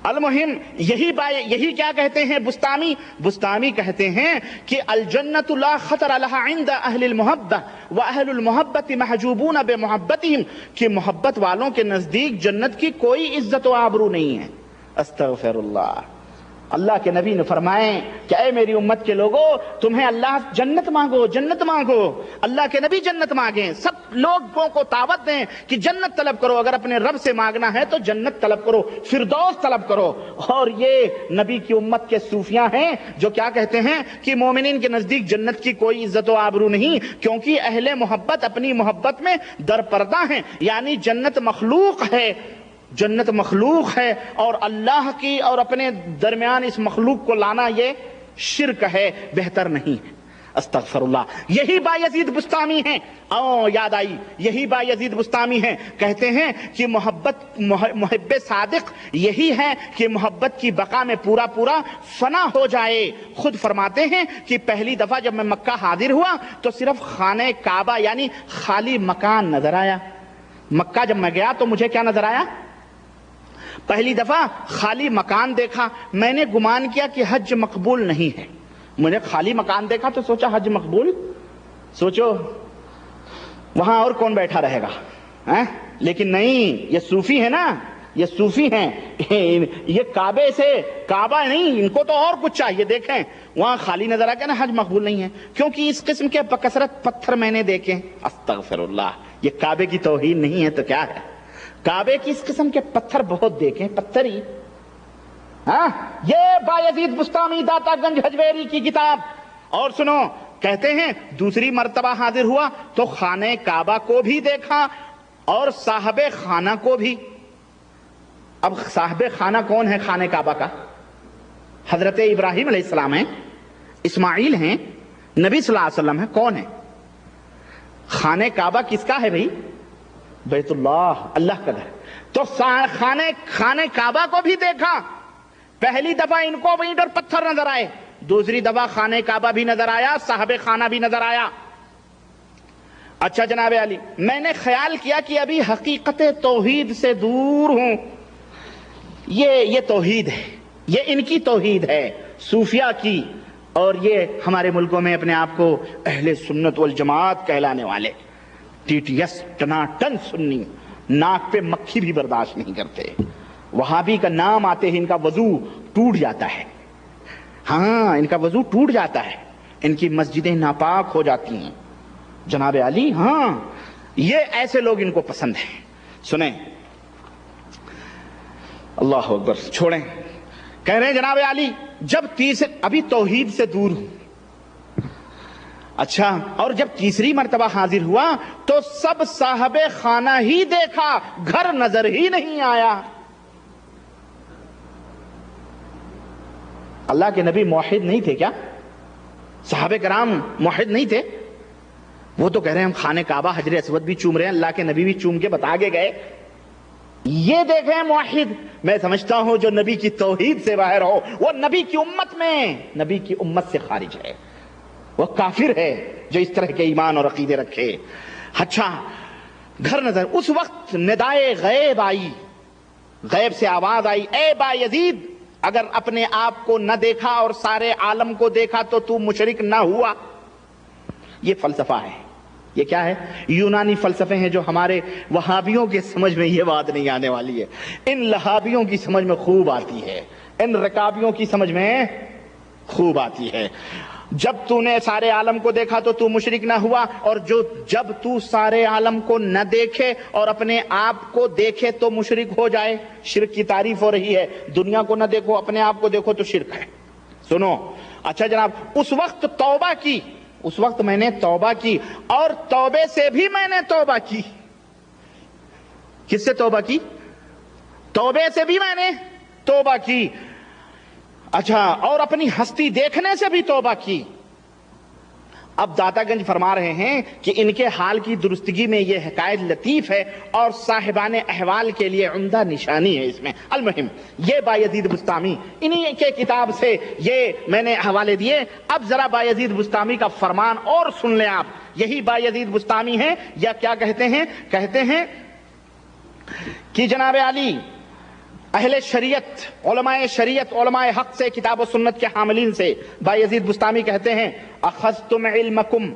المہم یہی کیا کہتے ہیں بستامی کہتے ہیں کہ الجنت لا خطر لها عند اہل المحبہ واہل المحبت محجوبون بمحبتهم، کہ محبت والوں کے نزدیک جنت کی کوئی عزت و آبرو نہیں ہے۔ استغفر اللہ۔ اللہ کے نبی نے فرمائے کہ اے میری امت کے لوگوں، تمہیں اللہ جنت مانگو، جنت مانگو، اللہ کے نبی جنت مانگیں، سب لوگوں کو دعوت دیں کہ جنت طلب کرو، اگر اپنے رب سے مانگنا ہے تو جنت طلب کرو، فردوس طلب کرو۔ اور یہ نبی کی امت کے صوفیاء ہیں جو کیا کہتے ہیں کہ مومنین کے نزدیک جنت کی کوئی عزت و آبرو نہیں، کیونکہ اہل محبت اپنی محبت میں درپردہ ہیں، یعنی جنت مخلوق ہے، جنت مخلوق ہے، اور اللہ کی اور اپنے درمیان اس مخلوق کو لانا یہ شرک ہے، بہتر نہیں ہے۔ استغفر اللہ۔ یہی بایزید بستامی ہیں، یاد آئی، یہی بایزید بستامی ہیں، کہتے ہیں کہ محب صادق یہی ہے کہ محبت کی بقا میں پورا فنا ہو جائے۔ خود فرماتے ہیں کہ پہلی دفعہ جب میں مکہ حاضر ہوا تو صرف خانہ کعبہ یعنی خالی مکان نظر آیا۔ مکہ جب میں گیا تو مجھے کیا نظر آیا؟ پہلی دفعہ خالی مکان دیکھا، میں نے گمان کیا کہ حج مقبول نہیں ہے، میں نے خالی مکان دیکھا تو سوچا حج مقبول، سوچو وہاں اور کون بیٹھا رہے گا، لیکن نہیں، یہ صوفی ہے نا، یہ صوفی ہیں، یہ کعبے سے کعبہ نہیں، ان کو تو اور کچھ چاہیے۔ دیکھیں وہاں خالی نظر آ کے نا حج مقبول نہیں ہے، کیونکہ اس قسم کے بکثرت پتھر میں نے دیکھے۔ استغفر اللہ۔ یہ کعبے کی توہین نہیں ہے تو کیا ہے؟ کعبے کی اس قسم کے پتھر بہت دیکھیں، پتھر ہی۔ یہ بایزید بستامی داتا گنج حجویری کی کتاب۔ اور سنو، کہتے ہیں دوسری مرتبہ حاضر ہوا تو خانہ کعبہ کو بھی دیکھا اور صاحب خانہ کو بھی۔ اب صاحب خانہ کون ہے خانہ کعبہ کا؟ حضرت ابراہیم علیہ السلام ہیں، اسماعیل ہیں، نبی صلی اللہ علیہ وسلم ہیں، کون ہے؟ خانہ کعبہ کس کا ہے بھئی؟ بیت اللہ، اللہ کا گھر۔ تو خانہ کعبہ کو بھی دیکھا، پہلی دفعہ ان کو اینٹ اور پتھر نظر آئے، دوسری دفعہ خانہ کعبہ بھی نظر آیا، صاحب خانہ بھی نظر آیا۔ اچھا جناب علی، میں نے خیال کیا کہ ابھی حقیقت توحید سے دور ہوں۔ یہ توحید ہے، یہ ان کی توحید ہے صوفیاء کی، اور یہ ہمارے ملکوں میں اپنے آپ کو اہل سنت والجماعت کہلانے والے ٹی ٹی ایس ٹناٹن سنی، ناک پہ مکھی بھی برداشت نہیں کرتے۔ وہابی کا نام آتے ہی ان کا وضو ٹوٹ جاتا ہے، ہاں ان کا وضو ٹوٹ جاتا ہے، ان کی مسجدیں ناپاک ہو جاتی ہیں جناب علی۔ ہاں یہ ایسے لوگ ان کو پسند ہیں۔ سنیں، اللہ اکبر، چھوڑیں، کہہ رہے ہیں جناب علی جب ابھی توحید سے دور ہوں۔ اچھا، اور جب تیسری مرتبہ حاضر ہوا تو سب صاحب خانہ ہی دیکھا، گھر نظر ہی نہیں آیا۔ اللہ کے نبی موحد نہیں تھے کیا؟ صحابہ کرام موحد نہیں تھے؟ وہ تو کہہ رہے ہیں ہم خانہ کعبہ حجر اسود بھی چوم رہے ہیں، اللہ کے نبی بھی چوم کے بتا کے گئے۔ یہ دیکھیں موحد، میں سمجھتا ہوں جو نبی کی توحید سے باہر ہو وہ نبی کی امت سے خارج ہے۔ وہ کافر ہے جو اس طرح کے ایمان اور عقیدے رکھے۔ اچھا گھر نظر اس وقت ندائے غیب آئی، غیب سے آواز آئی، اے با یزید اگر اپنے آپ کو نہ دیکھا اور سارے عالم کو دیکھا تو مشرک نہ ہوا۔ یہ فلسفہ ہے، یہ کیا ہے؟ یونانی فلسفے ہیں جو ہمارے وہابیوں کے سمجھ میں یہ بات نہیں آنے والی ہے، ان لہابیوں کی سمجھ میں خوب آتی ہے، ان رکابیوں کی سمجھ میں خوب آتی ہے۔ جب تو نے سارے عالم کو دیکھا تو مشرک نہ ہوا، اور جب تو سارے عالم کو نہ دیکھے اور اپنے آپ کو دیکھے تو مشرک ہو جائے۔ شرک کی تعریف ہو رہی ہے، دنیا کو نہ دیکھو اپنے آپ کو دیکھو تو شرک ہے۔ سنو اچھا جناب، اس وقت توبہ کی، اس وقت میں نے توبہ کی، اور توبے سے بھی میں نے توبہ کی۔ کس سے توبہ کی؟ توبے سے بھی میں نے توبہ کی۔ اچھا اور اپنی ہستی دیکھنے سے بھی توبہ کی۔ اب داتا گنج فرما رہے ہیں کہ ان کے حال کی درستگی میں یہ حکایت لطیف ہے اور صاحبان احوال کے لیے عمدہ نشانی ہے اس میں۔ المہم یہ بایزید بسطامی، انہی کے کتاب سے یہ میں نے حوالے دیے۔ اب ذرا بایزید بسطامی کا فرمان اور سن لیں آپ۔ یہی بایزید بسطامی ہیں یا کیا کہتے ہیں؟ کہتے ہیں کہ جناب علی اہل شریعت، علماء حق سے، کتاب و سنت کے حاملین سے بایزید بسطامی کہتے ہیں اخذتم علمکم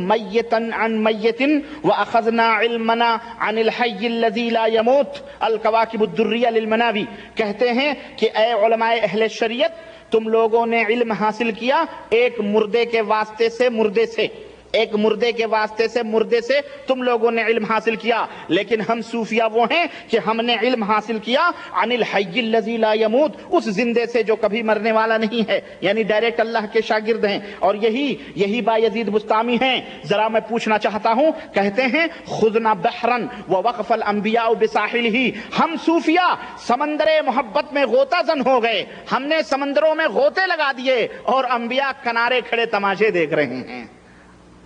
میتا عن میت واخذنا علمنا عن الحی الذی لا یموت، الکواکب الدریہ للمناوی۔ کہتے ہیں کہ اے علماء اہل شریعت، تم لوگوں نے علم حاصل کیا ایک مردے کے واسطے سے، ایک مردے کے واسطے سے، مردے سے تم لوگوں نے علم حاصل کیا، لیکن ہم صوفیہ وہ ہیں کہ ہم نے علم حاصل کیا عن الحی الذی لا یموت، اس زندے سے جو کبھی مرنے والا نہیں ہے، یعنی ڈائریکٹ اللہ کے شاگرد ہیں۔ اور یہی بایزید بسطامی ہیں۔ ذرا میں پوچھنا چاہتا ہوں، کہتے ہیں خذنا بحرا ووقف الانبیاء بساحلہ، ہم صوفیہ سمندر محبت میں غوطہ زن ہو گئے، ہم نے سمندروں میں غوطے لگا دیے اور انبیاء کنارے کھڑے تماشے دیکھ رہے ہیں۔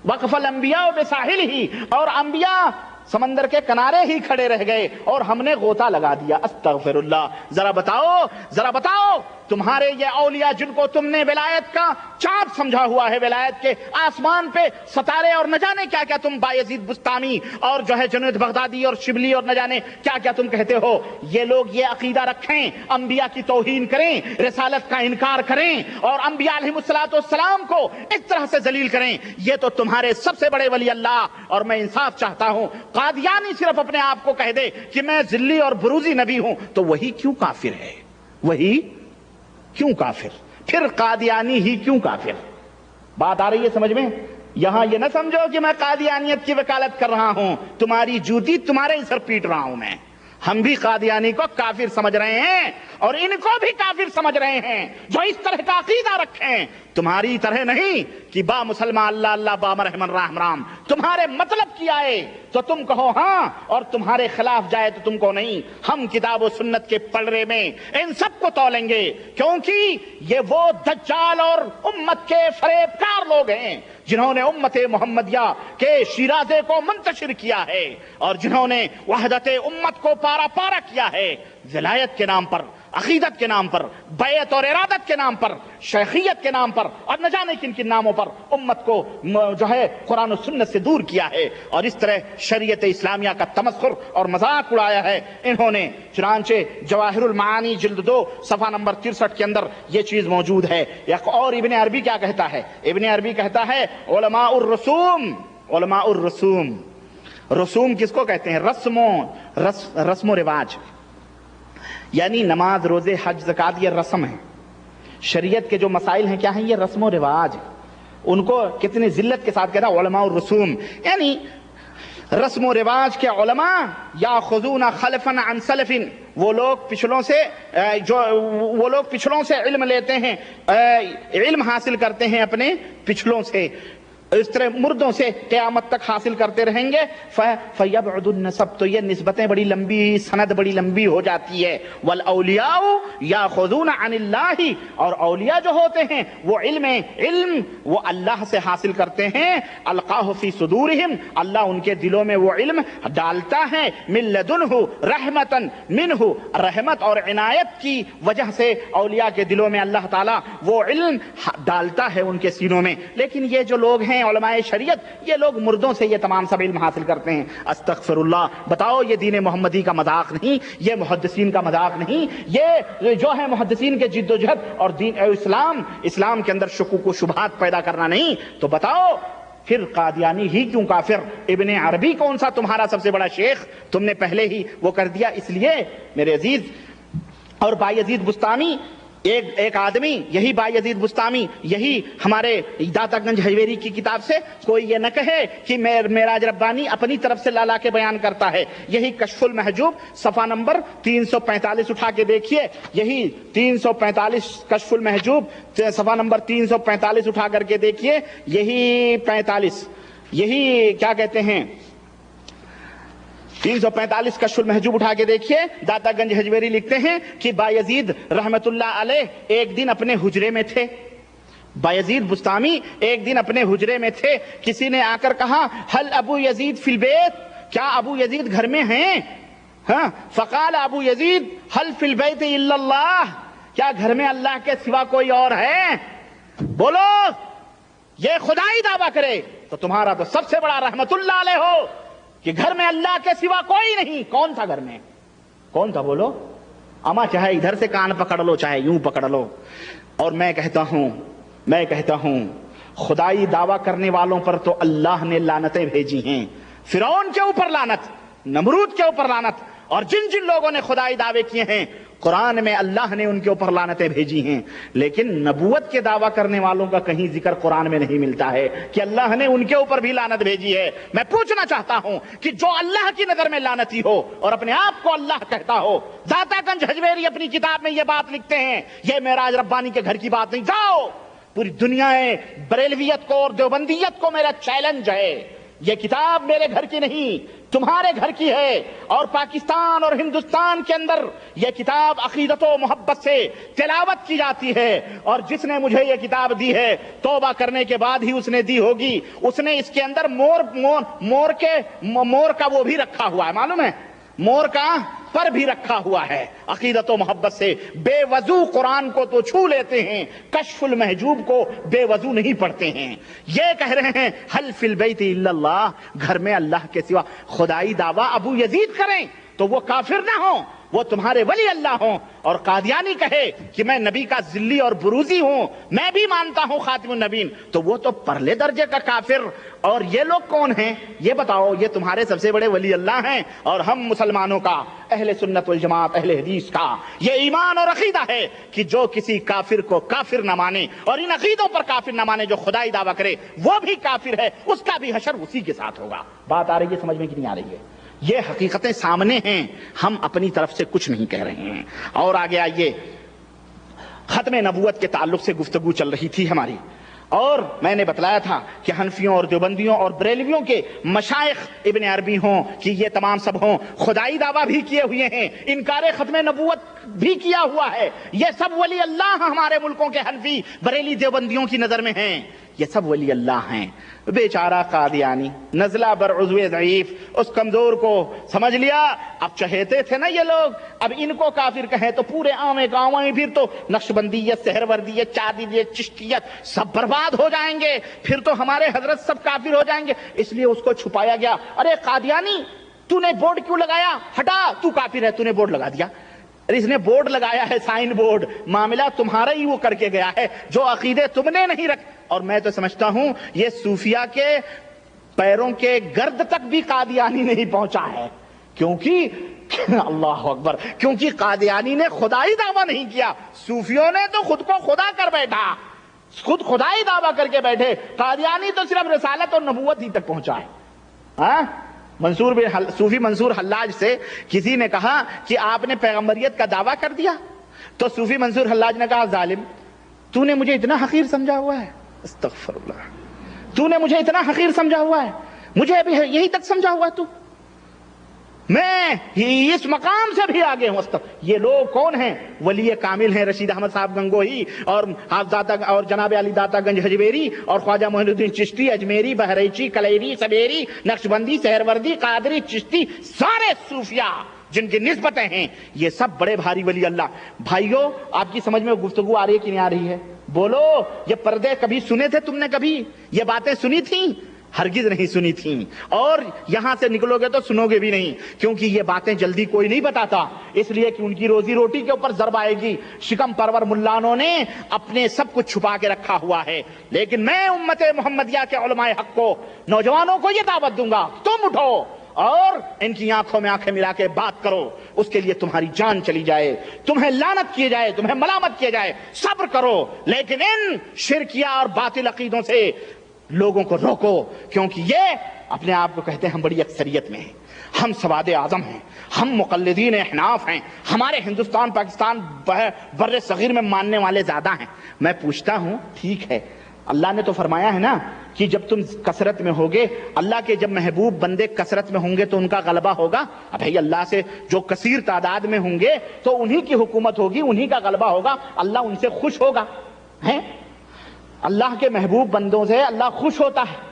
وقف الانبیاء بساحل ہی، اور انبیاء سمندر کے کنارے ہی کھڑے رہ گئے اور ہم نے غوطہ لگا دیا۔ استغفر اللہ۔ ذرا بتاؤ تمہارے یہ اولیاء جن کو تم نے ولایت کا چاند سمجھا ہوا ہے، ولایت کے آسمان پہ ستارے اور نہ جانے کیا کیا تم بایزید بسطامی اور جو ہے جنید بغدادی اور شبلی اور نہ جانے کیا کیا تم کہتے ہو، یہ لوگ یہ عقیدہ رکھیں، انبیاء کی توہین کریں، رسالت کا انکار کریں اور انبیاء علیہم السلام کو اس طرح سے ذلیل کریں، یہ تو تمہارے سب سے بڑے ولی اللہ۔ اور میں انصاف چاہتا ہوں، قادیانی صرف اپنے آپ کو کہہ دے کہ میں ذلی اور بروزی نبی ہوں تو وہی کیوں کافر ہے؟ وہی کیوں کافر؟ پھر قادیانی ہی کیوں کافر؟ بات آ رہی ہے سمجھ میں؟ یہاں یہ نہ سمجھو کہ میں قادیانیت کی وکالت کر رہا ہوں، تمہاری جوتی تمہارے ہی سر پیٹ رہا ہوں میں۔ ہم بھی قادیانی کو کافر سمجھ رہے ہیں اور ان کو بھی کافر سمجھ رہے ہیں جو اس طرح کا عقیدہ رکھیں، تمہاری طرح نہیں کہ با مسلمان اللہ اللہ با مرحمن رحم رام، تمہارے مطلب کی آئے تو تم کہو ہاں اور تمہارے خلاف جائے تو تم کو نہیں۔ ہم کتاب و سنت کے پلڑے میں ان سب کو تولیں گے، کیونکہ یہ وہ دجال اور امت کے فریب کار لوگ ہیں جنہوں نے امت محمدیہ کے شیرازے کو منتشر کیا ہے اور جنہوں نے وحدت امت کو پارا پارا کیا ہے، ولایت کے نام پر، عقیدت کے نام پر، بیعت اور ارادت کے نام پر، شیخیت کے نام پر اور نہ جانے کن کن ناموں پر امت کو جو ہے قرآن و سنت سے دور کیا ہے اور اس طرح شریعت اسلامیہ کا تمسخر اور مذاق اڑایا ہے انہوں نے۔ چنانچہ جواہر المعانی جلد 2 صفحہ نمبر 63 کے اندر یہ چیز موجود ہے۔ اور ابن عربی کیا کہتا ہے؟ ابن عربی کہتا ہے علماء الرسوم، رسوم کس کو کہتے ہیں؟ رسم و رواج، یعنی نماز، روزے، حج، زکات، یہ رسم ہے۔ شریعت کے جو مسائل ہیں کیا ہیں؟ یہ رسم و رواج۔ ان کو کتنی ذلت کے ساتھ کہتا ہے علماء الرسوم، یعنی رسم و رواج کے علماء یاخذون خلفا عن سلف، وہ لوگ پچھلوں سے علم لیتے ہیں، علم حاصل کرتے ہیں اپنے پچھلوں سے۔ اس طرح مردوں سے قیامت تک حاصل کرتے رہیں گے. فَيَبْعُدُ النَّسَبْ, تو یہ نسبتیں بڑی لمبی, سند بڑی لمبی ہو جاتی ہے. وَالْأَوْلِيَاءُ يَأْخُذُونَ عَنِ اللَّهِ, اور اولیاء جو ہوتے ہیں وہ علم وہ اللہ سے حاصل کرتے ہیں. أَلْقَاهُ فِي صُدُورِهِمْ, اللہ ان کے دلوں میں وہ علم ڈالتا ہے. مِن لَدُنْهُ رَحْمَةً مِنْهُ, رحمت اور عنایت کی وجہ سے اولیاء کے دلوں میں اللہ تعالیٰ وہ علم ڈالتا ہے ان کے سینوں میں. لیکن یہ جو لوگ ہیں علماء شریعت, یہ لوگ مردوں سے یہ تمام سب علم حاصل کرتے ہیں. استغفر اللہ. بتاؤ یہ دین محمدی کا مذاق نہیں, یہ محدثین کا مذاق نہیں, یہ جو ہے محدثین کے جد و جہد اور دین اسلام کے اندر شکوک و شبہات پیدا کرنا نہیں. تو بتاؤ پھر قادیانی ہی کیوں کافر؟ ابن عربی کون سا تمہارا سب سے بڑا شیخ؟ تم نے پہلے ہی وہ کر دیا. اس لیے میرے عزیز, اور بایزید بستامی ایک آدمی, یہی بایزید بستامی, یہی ہمارے داتا گنج حجویری کی کتاب سے کوئی یہ نہ کہے کہ معراج ربانی اپنی طرف سے لالا کے بیان کرتا ہے. یہی کشف المحجوب صفحہ نمبر 345 اٹھا کے دیکھیے, یہی 345 کشف المحجوب صفحہ نمبر 345 اٹھا کر کے دیکھیے. یہی 45, یہی کیا کہتے ہیں 345 کشف المحجوب اٹھا کے دیکھیے. داتا گنج حجویری لکھتے ہیں کہ بایزید رحمت اللہ علیہ ایک دن اپنے حجرے میں تھے. بایزید بستامی ایک دن اپنے حجرے میں تھے. کسی نے آ کر کہا ہل ابو یزید فی البیت, کیا ابو یزید گھر میں ہیں؟ ہاں, فقال ابو یزید ہل فی البیت الا اللہ, کیا گھر میں اللہ کے سوا کوئی اور ہے؟ بولو, یہ خدائی دعویٰ کرے تو تمہارا تو سب سے بڑا رحمت اللہ علیہ ہو کہ گھر میں اللہ کے سوا کوئی نہیں. کون تھا گھر میں؟ کون تھا بولو؟ اما چاہے ادھر سے کان پکڑ لو چاہے یوں پکڑ لو. اور میں کہتا ہوں خدائی دعویٰ کرنے والوں پر تو اللہ نے لعنتیں بھیجی ہیں. فرعون کے اوپر لعنت, نمرود کے اوپر لعنت, اور جن جن لوگوں نے خدائی دعوے کیے ہیں قرآن میں اللہ نے ان کے اوپر لعنتیں بھیجی ہیں. لیکن نبوت کے دعویٰ کرنے والوں کا کہیں ذکر قرآن میں نہیں ملتا ہے کہ اللہ نے ان کے اوپر بھی لعنت بھیجی ہے. میں پوچھنا چاہتا ہوں کہ جو اللہ کی نظر میں لعنتی ہو اور اپنے آپ کو اللہ کہتا ہو, داتا گنج حجویری اپنی کتاب میں یہ بات لکھتے ہیں, یہ معراج ربانی کے گھر کی بات نہیں. جاؤ پوری دنیا بریلویت کو اور دیوبندیت کو میرا چیلنج ہے, یہ کتاب میرے گھر کی نہیں تمہارے گھر کی ہے. اور پاکستان اور ہندوستان کے اندر یہ کتاب عقیدت و محبت سے تلاوت کی جاتی ہے. اور جس نے مجھے یہ کتاب دی ہے توبہ کرنے کے بعد ہی اس نے دی ہوگی. اس نے اس کے اندر مور کا وہ بھی رکھا ہوا ہے, معلوم ہے, مور کا پر بھی رکھا ہوا ہے. عقیدت و محبت سے بے وضو قرآن کو تو چھو لیتے ہیں, کشف المحجوب کو بے وضو نہیں پڑھتے ہیں. یہ کہہ رہے ہیں حل فی البیت الا اللہ, گھر میں اللہ کے سوا. خدائی دعویٰ ابو یزید کریں تو وہ کافر نہ ہوں, وہ تمہارے ولی اللہ ہوں. اور قادیانی کہے کہ میں نبی کا ذلی اور بروزی ہوں, میں بھی مانتا ہوں خاتم النبیین, تو وہ تو پرلے درجے کا کافر. اور یہ لوگ کون ہیں یہ بتاؤ؟ یہ تمہارے سب سے بڑے ولی اللہ ہیں. اور ہم مسلمانوں کا, اہل سنت والجماعت, اہل حدیث کا یہ ایمان اور عقیدہ ہے کہ جو کسی کافر کو کافر نہ مانے اور ان عقیدوں پر کافر نہ مانے, جو خدائی دعویٰ کرے وہ بھی کافر ہے, اس کا بھی حشر اسی کے ساتھ ہوگا. بات آ رہی ہے سمجھ میں کہ نہیں آ رہی ہے؟ یہ حقیقتیں سامنے ہیں, ہم اپنی طرف سے کچھ نہیں کہہ رہے ہیں. اور آگے آئیے, ختم نبوت کے تعلق سے گفتگو چل رہی تھی ہماری, اور میں نے بتلایا تھا کہ حنفیوں اور دیوبندیوں اور بریلویوں کے مشائخ ابن عربی ہوں کہ یہ تمام سب ہوں, خدائی دعویٰ بھی کیے ہوئے ہیں, انکار ختم نبوت بھی کیا ہوا ہے. یہ سب ولی اللہ ہمارے ملکوں کے حنفی بریلی دیوبندیوں کی نظر میں ہیں, یہ سب ولی اللہ ہیں. بیچارہ قادیانی نزلہ بر عضو ضعیف, اس کمزور کو سمجھ لیا. اب چہیتے تھے نا یہ لوگ, اب ان کو کافر کہیں تو پورے عام گاؤں میں پھر تو نقشبندیت, سہروردیت, چادریت, چشتیت سب برباد ہو جائیں گے, پھر تو ہمارے حضرت سب کافر ہو جائیں گے. اس لیے اس کو چھپایا گیا. ارے قادیانی تو نے بورڈ کیوں لگایا؟ ہٹا, تو کافر ہے, تو نے بورڈ لگا دیا. اس نے بورڈ لگایا ہے, سائن بورڈ, معاملہ تمہارا ہی وہ کر کے گیا ہے جو عقیدے تم نے نہیں رکھ. اور میں تو سمجھتا ہوں یہ صوفیہ کے پیروں کے گرد تک بھی قادیانی نہیں پہنچا ہے, کیونکہ اللہ اکبر, کیونکہ قادیانی نے خدائی دعویٰ نہیں کیا. صوفیوں نے تو خود کو خدا کر بیٹھا, خود خدائی دعویٰ کر کے بیٹھے. قادیانی تو صرف رسالت اور نبوت ہی تک پہنچا ہے. ہاں, صوفی منصور حلاج سے کسی نے کہا کہ آپ نے پیغمبریت کا دعویٰ کر دیا, تو صوفی منصور حلاج نے کہا ظالم, تو نے مجھے اتنا حقیر سمجھا ہوا ہے. استغفر اللہ, تو نے مجھے اتنا حقیر سمجھا ہوا ہے, مجھے ابھی یہی تک سمجھا ہوا ہے تو, میں اس مقام سے بھی آگے ہوں. یہ لوگ کون ہیں؟ ولی کامل ہیں رشید احمد صاحب گنگوہی اور اور جناب علی داتا گنج حجویری اور خواجہ معین الدین چشتی اجمیری بہرائچی کلیری سبیری نقشبندی سہروردی قادری چشتی, سارے صوفیاء جن کی نسبتیں ہیں, یہ سب بڑے بھاری ولی اللہ. بھائیوں, آپ کی سمجھ میں گفتگو آ رہی ہے کہ نہیں آ رہی ہے؟ بولو, یہ پردے کبھی سنے تھے تم نے؟ کبھی یہ باتیں سنی تھیں؟ ہرگز نہیں سنی تھیں, اور یہاں سے نکلو گے تو سنو گے بھی نہیں, کیونکہ یہ باتیں جلدی کوئی نہیں بتاتا, اس لیے کہ ان کی روزی روٹی کے اوپر ضرب آئے گی. شکم پرور ملانوں نے اپنے سب کچھ چھپا کے رکھا ہوا ہے, لیکن میں امت محمدیہ کے علماء حق کو, نوجوانوں کو یہ دعوت دوں گا, تم اٹھو اور ان کی آنکھوں میں آنکھیں ملا کے بات کرو. اس کے لیے تمہاری جان چلی جائے, تمہیں لعنت کیے جائے, تمہیں ملامت کیے جائے, صبر کرو, لیکن ان شرکیہ اور باطل عقیدوں سے لوگوں کو روکو, کیونکہ یہ اپنے آپ کو کہتے ہیں ہم بڑی اکثریت میں ہیں, ہم سواد اعظم ہیں, ہم مقلدین احناف ہیں, ہمارے ہندوستان پاکستان بر صغیر میں ماننے والے زیادہ ہیں. میں پوچھتا ہوں, ٹھیک ہے, اللہ نے تو فرمایا ہے نا کہ جب تم کثرت میں ہوگے, اللہ کے جب محبوب بندے کثرت میں ہوں گے تو ان کا غلبہ ہوگا. اب بھائی اللہ سے جو کثیر تعداد میں ہوں گے تو انہی کی حکومت ہوگی, انہی کا غلبہ ہوگا, اللہ ان سے خوش ہوگا. ہیں, اللہ کے محبوب بندوں سے اللہ خوش ہوتا ہے,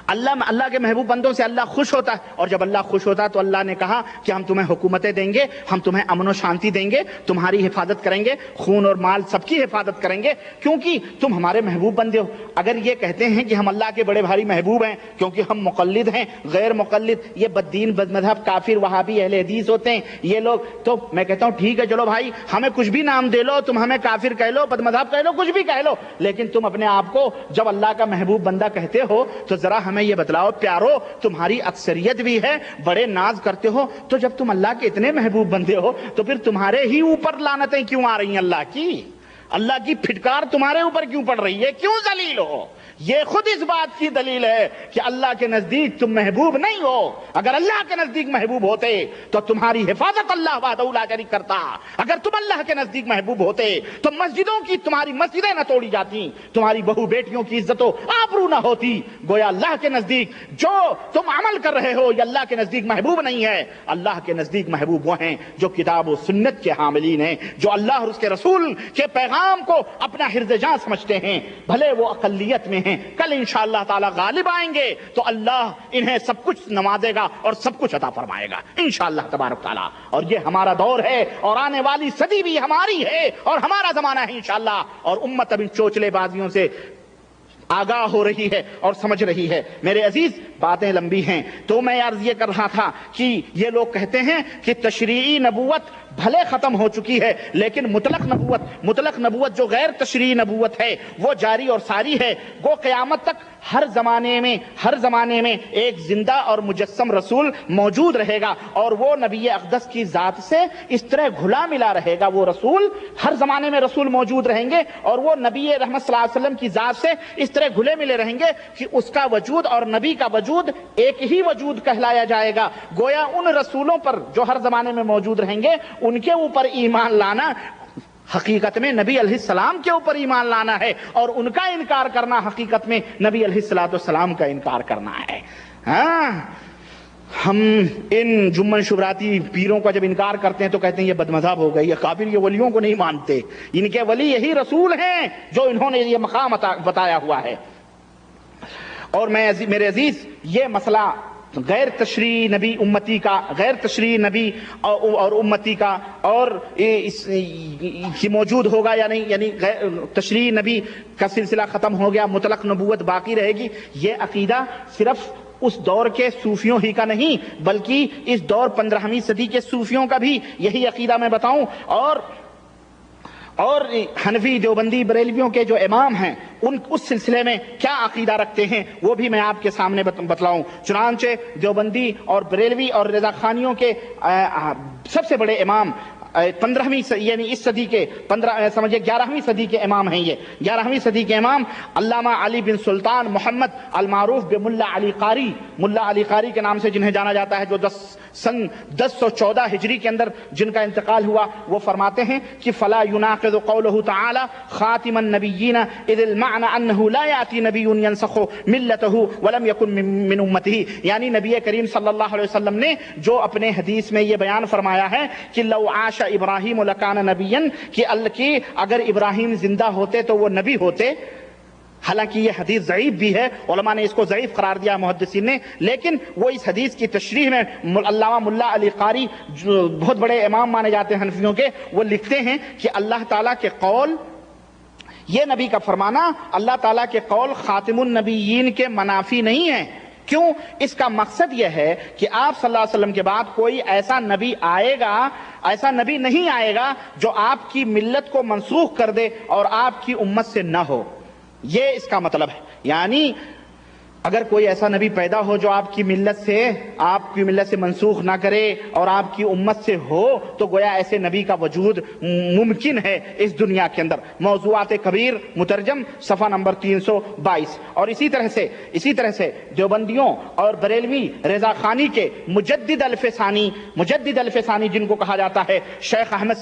اللہ کے محبوب بندوں سے اللہ خوش ہوتا ہے, اور جب اللہ خوش ہوتا ہے تو اللہ نے کہا کہ ہم تمہیں حکومتیں دیں گے, ہم تمہیں امن و شانتی دیں گے, تمہاری حفاظت کریں گے, خون اور مال سب کی حفاظت کریں گے, کیونکہ تم ہمارے محبوب بندے ہو. اگر یہ کہتے ہیں کہ ہم اللہ کے بڑے بھاری محبوب ہیں کیونکہ ہم مقلد ہیں, غیر مقلد یہ بددین بد مذہب کافر وہابی اہل حدیث ہوتے ہیں یہ لوگ, تو میں کہتا ہوں ٹھیک ہے, چلو بھائی ہمیں کچھ بھی نام دے لو, تم ہمیں کافر کہہ لو, بد مذہب کہہ لو, کچھ بھی کہہ لو, لیکن تم اپنے آپ کو جب اللہ کا محبوب بندہ کہتے ہو تو ذرا ہمیں یہ بتلاؤ پیارو, تمہاری اکثریت بھی ہے, بڑے ناز کرتے ہو, تو جب تم اللہ کے اتنے محبوب بندے ہو تو پھر تمہارے ہی اوپر لعنتیں کیوں آ رہی ہیں؟ اللہ کی پھٹکار تمہارے اوپر کیوں پڑ رہی ہے؟ کیوں ذلیل ہو؟ یہ خود اس بات کی دلیل ہے کہ اللہ کے نزدیک تم محبوب نہیں ہو. اگر اللہ کے نزدیک محبوب ہوتے تو تمہاری حفاظت اللہ وحدہ لا شریک کرتا. اگر تم اللہ کے نزدیک محبوب ہوتے تو مسجدوں کی تمہاری مسجدیں نہ توڑی جاتی, تمہاری بہو بیٹیوں کی عزت و آبرو نہ ہوتی. گویا اللہ کے نزدیک جو تم عمل کر رہے ہو یہ اللہ کے نزدیک محبوب نہیں ہے. اللہ کے نزدیک محبوب وہ ہیں جو کتاب و سنت کے حاملین ہیں, جو اللہ اور اس کے رسول کے پیغام کو اپنا حرز جاں سمجھتے ہیں, بھلے وہ اقلیت میں ہیں. کل انشاءاللہ تعالی غالب آئیں گے تو اللہ انہیں سب کچھ نوازے گا اور سب کچھ عطا فرمائے گا انشاءاللہ تبارک تعالی. اور یہ ہمارا دور ہے, اور آنے والی صدی بھی ہماری ہے, اور ہمارا زمانہ ہے انشاءاللہ. اور امت اب ان چوچلے بازیوں سے آگاہ ہو رہی ہے اور سمجھ رہی ہے. میرے عزیز, باتیں لمبی ہیں تو میں عرض یہ کر رہا تھا کہ یہ لوگ کہتے ہیں کہ تشریعی نبوت بھلے ختم ہو چکی ہے, لیکن مطلق نبوت جو غیر تشریعی نبوت ہے وہ جاری اور ساری ہے. وہ قیامت تک ہر زمانے میں ایک زندہ اور مجسم رسول موجود رہے گا, اور وہ نبی اقدس کی ذات سے اس طرح گھلا ملا رہے گا. وہ رسول ہر زمانے میں رسول موجود رہیں گے, اور وہ نبی رحمت صلی اللہ علیہ وسلم کی ذات سے اس طرح گھلے ملے رہیں گے کہ اس کا وجود اور نبی کا وجود ایک ہی وجود کہلایا جائے گا. گویا ان رسولوں پر جو ہر زمانے میں موجود رہیں گے ان کے اوپر ایمان لانا حقیقت میں نبی علیہ السلام کے اوپر ایمان لانا ہے, اور ان کا انکار کرنا حقیقت میں نبی علیہ السلام کا انکار کرنا ہے. ہاں, ہم ان جمن شبراتی پیروں کا جب انکار کرتے ہیں تو کہتے ہیں یہ بد مذہب ہو گئے, یہ کافر, یہ ولیوں کو نہیں مانتے. ان کے ولی یہی رسول ہیں جو انہوں نے یہ مقام بتایا ہوا ہے. اور میرے عزیز, یہ مسئلہ غیر تشریعی نبی امتی کا, غیر تشریعی نبی اور امتی کا, اور یہ موجود ہوگا یا نہیں, یعنی تشریعی نبی کا سلسلہ ختم ہو گیا, مطلق نبوت باقی رہے گی, یہ عقیدہ صرف اس دور کے صوفیوں ہی کا نہیں بلکہ اس دور 15ویں صدی کے صوفیوں کا بھی یہی عقیدہ میں بتاؤں. اور حنفی, دیوبندی, بریلویوں کے جو امام ہیں اس سلسلے میں کیا عقیدہ رکھتے ہیں وہ بھی میں آپ کے سامنے بتلاؤں. چنانچہ دیوبندی اور بریلوی اور رضا خانیوں کے سب سے بڑے امام 15ویں یعنی اس صدی کے 11ویں صدی کے امام ہیں. یہ 11ویں صدی کے امام علامہ علی بن سلطان محمد المعروف بملا علی قاری, ملا علی قاری کے نام سے جنہیں جانا جاتا ہے, جو سن 1014 ہجری کے اندر جن کا انتقال ہوا، وہ فرماتے ہیں کہ فلا يناقض قوله تعالی خاتم النبیین اذ المعنى انه لا یاتی نبی ینسخ ملته ولم یکن من امته، یعنی نبی کریم صلی اللہ علیہ وسلم نے جو اپنے حدیث میں یہ بیان فرمایا ہے کہ لو عاش ابراہیم لکان نبیا، کہ اگر ابراہیم زندہ ہوتے تو وہ نبی ہوتے، حالانکہ یہ حدیث ضعیف بھی ہے، علماء نے اس کو ضعیف قرار دیا محدثین نے، لیکن وہ اس حدیث کی تشریح میں علامہ ملا علی قاری جو بہت بڑے امام مانے جاتے ہیں حنفیوں کے، وہ لکھتے ہیں کہ اللہ تعالیٰ کے قول، یہ نبی کا فرمانا اللہ تعالیٰ کے قول خاتم النبیین کے منافی نہیں ہے۔ کیوں؟ اس کا مقصد یہ ہے کہ آپ صلی اللہ علیہ وسلم کے بعد کوئی ایسا نبی آئے گا، ایسا نبی نہیں آئے گا جو آپ کی ملت کو منسوخ کر دے اور آپ کی امت سے نہ ہو، یہ اس کا مطلب ہے۔ یعنی اگر کوئی ایسا نبی پیدا ہو جو آپ کی ملت سے منسوخ نہ کرے اور آپ کی امت سے ہو، تو گویا ایسے نبی کا وجود ممکن ہے اس دنیا کے اندر۔ موضوعات کبیر مترجم صفحہ نمبر 322۔ اور اسی طرح سے دیوبندیوں اور بریلوی رضا خانی کے مجدد الفسانی جن کو کہا جاتا ہے، شیخ احمد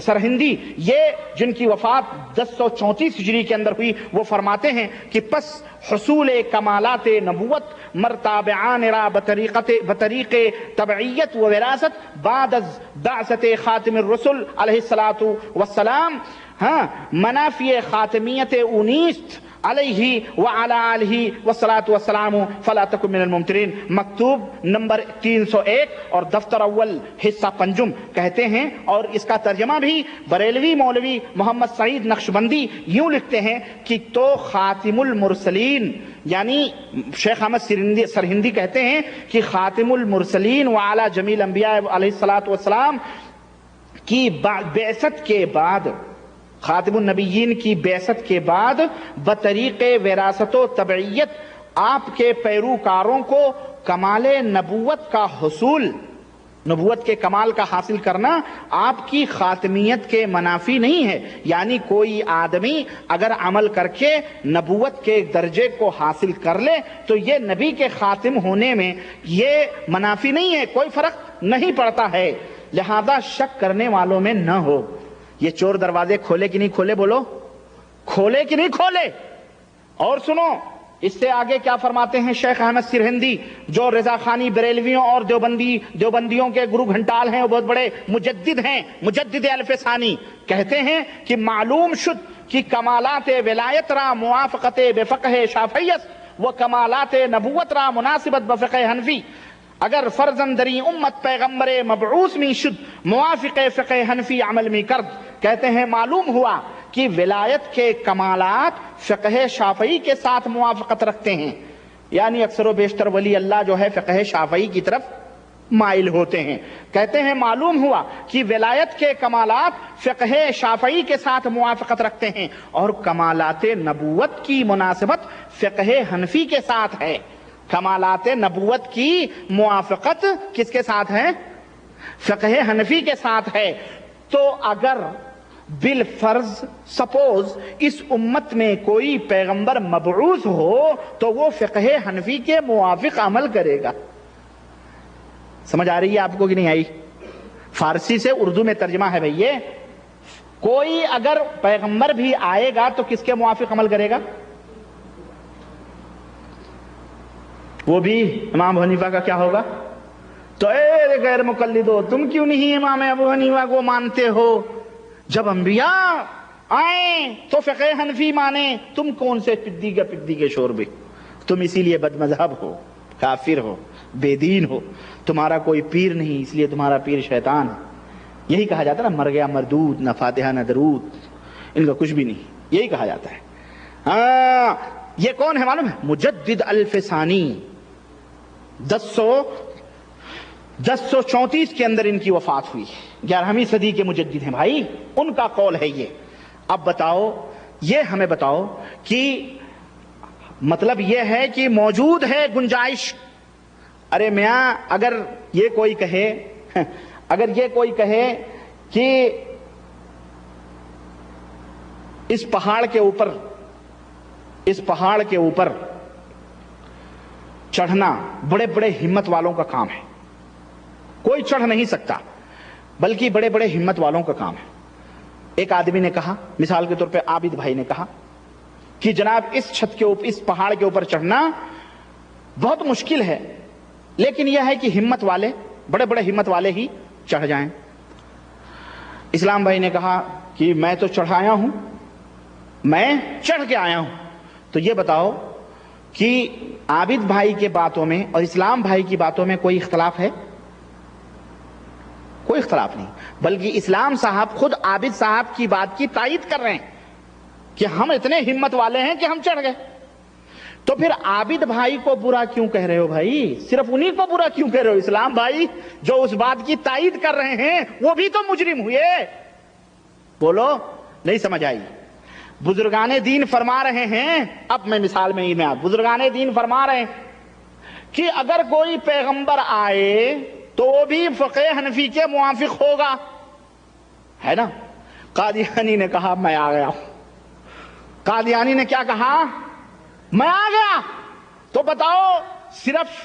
سرہندی، یہ جن کی وفات 1034 ہجری کے اندر ہوئی، وہ فرماتے ہیں کہ پس حصول کمالات نبوت مرتابعان را بطریق تبعیت و وراثت بعد از بعثت خاتم الرسل علیہ الصلاۃ والسلام، منافی خاتمیت اونیست علیہ وعلی آلہ والصلاۃ والسلام فلا تکن من الممترین، مکتوب نمبر 301 اور دفتر اول حصہ پنجم کہتے ہیں۔ اور اس کا ترجمہ بھی بریلوی مولوی محمد سعید نقشبندی یوں لکھتے ہیں کہ تو خاتم المرسلین، یعنی شیخ احمد سرہندی کہتے ہیں کہ خاتم المرسلین وعلی جمیع الانبیاء علیہ الصلاۃ والسلام کی بعثت کے بعد، خاتم النبیین کی بعثت کے بعد بطریق وراثت و تبعیت آپ کے پیروکاروں کو کمال نبوت کا حصول، نبوت کے کمال کا حاصل کرنا آپ کی خاتمیت کے منافی نہیں ہے۔ یعنی کوئی آدمی اگر عمل کر کے نبوت کے درجے کو حاصل کر لے تو یہ نبی کے خاتم ہونے میں یہ منافی نہیں ہے، کوئی فرق نہیں پڑتا ہے، لہذا شک کرنے والوں میں نہ ہو۔ یہ چور دروازے کھولے کہ نہیں کھولے؟ بولو، کھولے کہ نہیں کھولے؟ اور سنو اس سے آگے کیا فرماتے ہیں شیخ احمد سرہندی، جو رضا خانی بریلویوں اور دیوبندیوں کے گرو گھنٹال ہیں، وہ بہت بڑے مجدد ہیں، مجدد الفسانی، کہتے ہیں کہ معلوم شد کہ کمالات ولایت را موافقت بفقہ شافعیت و کمالات نبوت را مناسبت بفقہ حنفی، اگر فرزندری امت پیغمبر مبعوث می شد موافق فقہ حنفی عمل می کرد، کہتے ہیں معلوم ہوا کہ ولایت کے کمالات فقہ شافعی کے ساتھ موافقت رکھتے ہیں، یعنی اکثر و بیشتر ولی اللہ جو ہے فقہ شافعی کی طرف مائل ہوتے ہیں۔ کہتے ہیں معلوم ہوا کہ ولایت کے کمالات فقہ شافعی کے ساتھ موافقت رکھتے ہیں اور کمالات نبوت کی مناسبت فقہ حنفی کے ساتھ ہے۔ کمالات نبوت کی موافقت کس کے ساتھ ہے؟ فقہ حنفی کے ساتھ ہے۔ تو اگر بالفرض سپوز اس امت میں کوئی پیغمبر مبعوث ہو تو وہ فقہ حنفی کے موافق عمل کرے گا۔ سمجھ آ رہی ہے آپ کو کہ نہیں آئی؟ فارسی سے اردو میں ترجمہ ہے بھئی، کوئی اگر پیغمبر بھی آئے گا تو کس کے موافق عمل کرے گا؟ وہ بھی امام حنیفہ کا کیا ہوگا؟ تو اے غیر مقلدو، تم کیوں نہیں امام ابو حنیفہ کو مانتے ہو؟ جب انبیاء آئیں تو فقہ حنفی مانیں، تم کون سے پدی کے شوربے؟ تم اسی لیے بد مذہب ہو، کافر ہو، بے دین ہو، تمہارا کوئی پیر نہیں، اس لیے تمہارا پیر شیطان ہے۔ یہی کہا جاتا ہے نا، مر گیا مردود، نہ فاتحہ نہ درود، ان کا کچھ بھی نہیں، یہی کہا جاتا ہے۔ یہ کون ہے معلوم ہے؟ مجدد الفسانی، 1034 کے اندر ان کی وفات ہوئی، 11ویں صدی کے مجدد ہیں بھائی، ان کا قول ہے یہ۔ اب بتاؤ، یہ ہمیں بتاؤ کہ مطلب یہ ہے کہ موجود ہے گنجائش۔ ارے میاں اگر یہ کوئی کہے کہ اس پہاڑ کے اوپر چڑھنا بڑے بڑے ہمت والوں کا کام ہے، کوئی چڑھ نہیں سکتا، بلکہ بڑے بڑے ہمت والوں کا کام ہے۔ ایک آدمی نے کہا، مثال کے طور پہ عابد بھائی نے کہا کہ جناب اس چھت کے اوپر، اس پہاڑ کے اوپر چڑھنا بہت مشکل ہے، لیکن یہ ہے کہ ہمت والے، بڑے بڑے ہمت والے ہی چڑھ جائیں۔ اسلام بھائی نے کہا کہ میں تو چڑھایا ہوں، میں چڑھ کے آیا ہوں۔ تو یہ بتاؤ کہ عابد بھائی کے باتوں میں اور اسلام بھائی کی باتوں میں کوئی اختلاف ہے؟ کوئی اختلاف نہیں، بلکہ اسلام صاحب خود عابد صاحب کی بات کی تائید کر رہے ہیں کہ ہم اتنے ہمت والے ہیں کہ ہم چڑھ گئے۔ تو پھر عابد بھائی کو برا کیوں کہہ رہے ہو بھائی؟ صرف انہی کو برا کیوں کہہ رہے ہو؟ اسلام بھائی جو اس بات کی تائید کر رہے ہیں وہ بھی تو مجرم ہوئے۔ بولو، نہیں سمجھ آئی؟ بزرگان دین فرما رہے ہیں، اب میں مثال میں ہی میں بزرگان دین فرما رہے ہیں کہ اگر کوئی پیغمبر آئے تو وہ بھی فقہ حنفی کے موافق ہوگا، ہے نا؟ قادیانی نے کہا میں آ گیا۔ قادیانی نے کیا کہا؟ میں آ گیا۔ تو بتاؤ صرف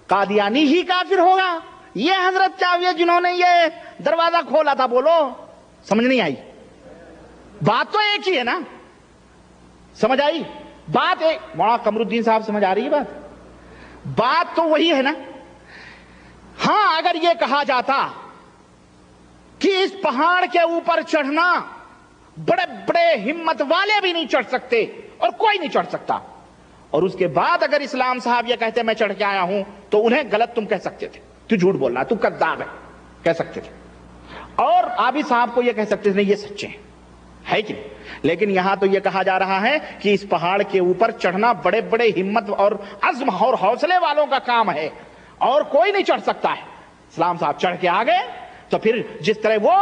قادیانی ہی کافر ہوگا؟ یہ حضرت چاویہ جنہوں نے یہ دروازہ کھولا تھا، بولو سمجھ نہیں آئی؟ بات تو ایک ہی ہے نا، سمجھ آئی بات؟ ایک مولانا قمر الدین صاحب سمجھ آ رہی ہے بات تو وہی ہے نا۔ ہاں اگر یہ کہا جاتا کہ اس پہاڑ کے اوپر چڑھنا بڑے بڑے ہمت والے بھی نہیں چڑھ سکتے اور کوئی نہیں چڑھ سکتا، اور اس کے بعد اگر اسلام صاحب یہ کہتے میں چڑھ کے آیا ہوں تو انہیں غلط تم کہہ سکتے تھے، تو جھوٹ بول رہا، تو کذاب ہے کہہ سکتے تھے، اور عابد صاحب کو یہ کہہ سکتے تھے یہ سچے ہیں، ہے کہ نہیں؟ لیکن یہاں تو یہ کہا جا رہا ہے کہ اس پہاڑ کے اوپر چڑھنا بڑے بڑے ہمت اور عزم اور حوصلے والوں کا کام ہے اور کوئی نہیں چڑھ سکتا ہے۔ اسلام صاحب چڑھ کے آ گئے تو پھر جس طرح وہ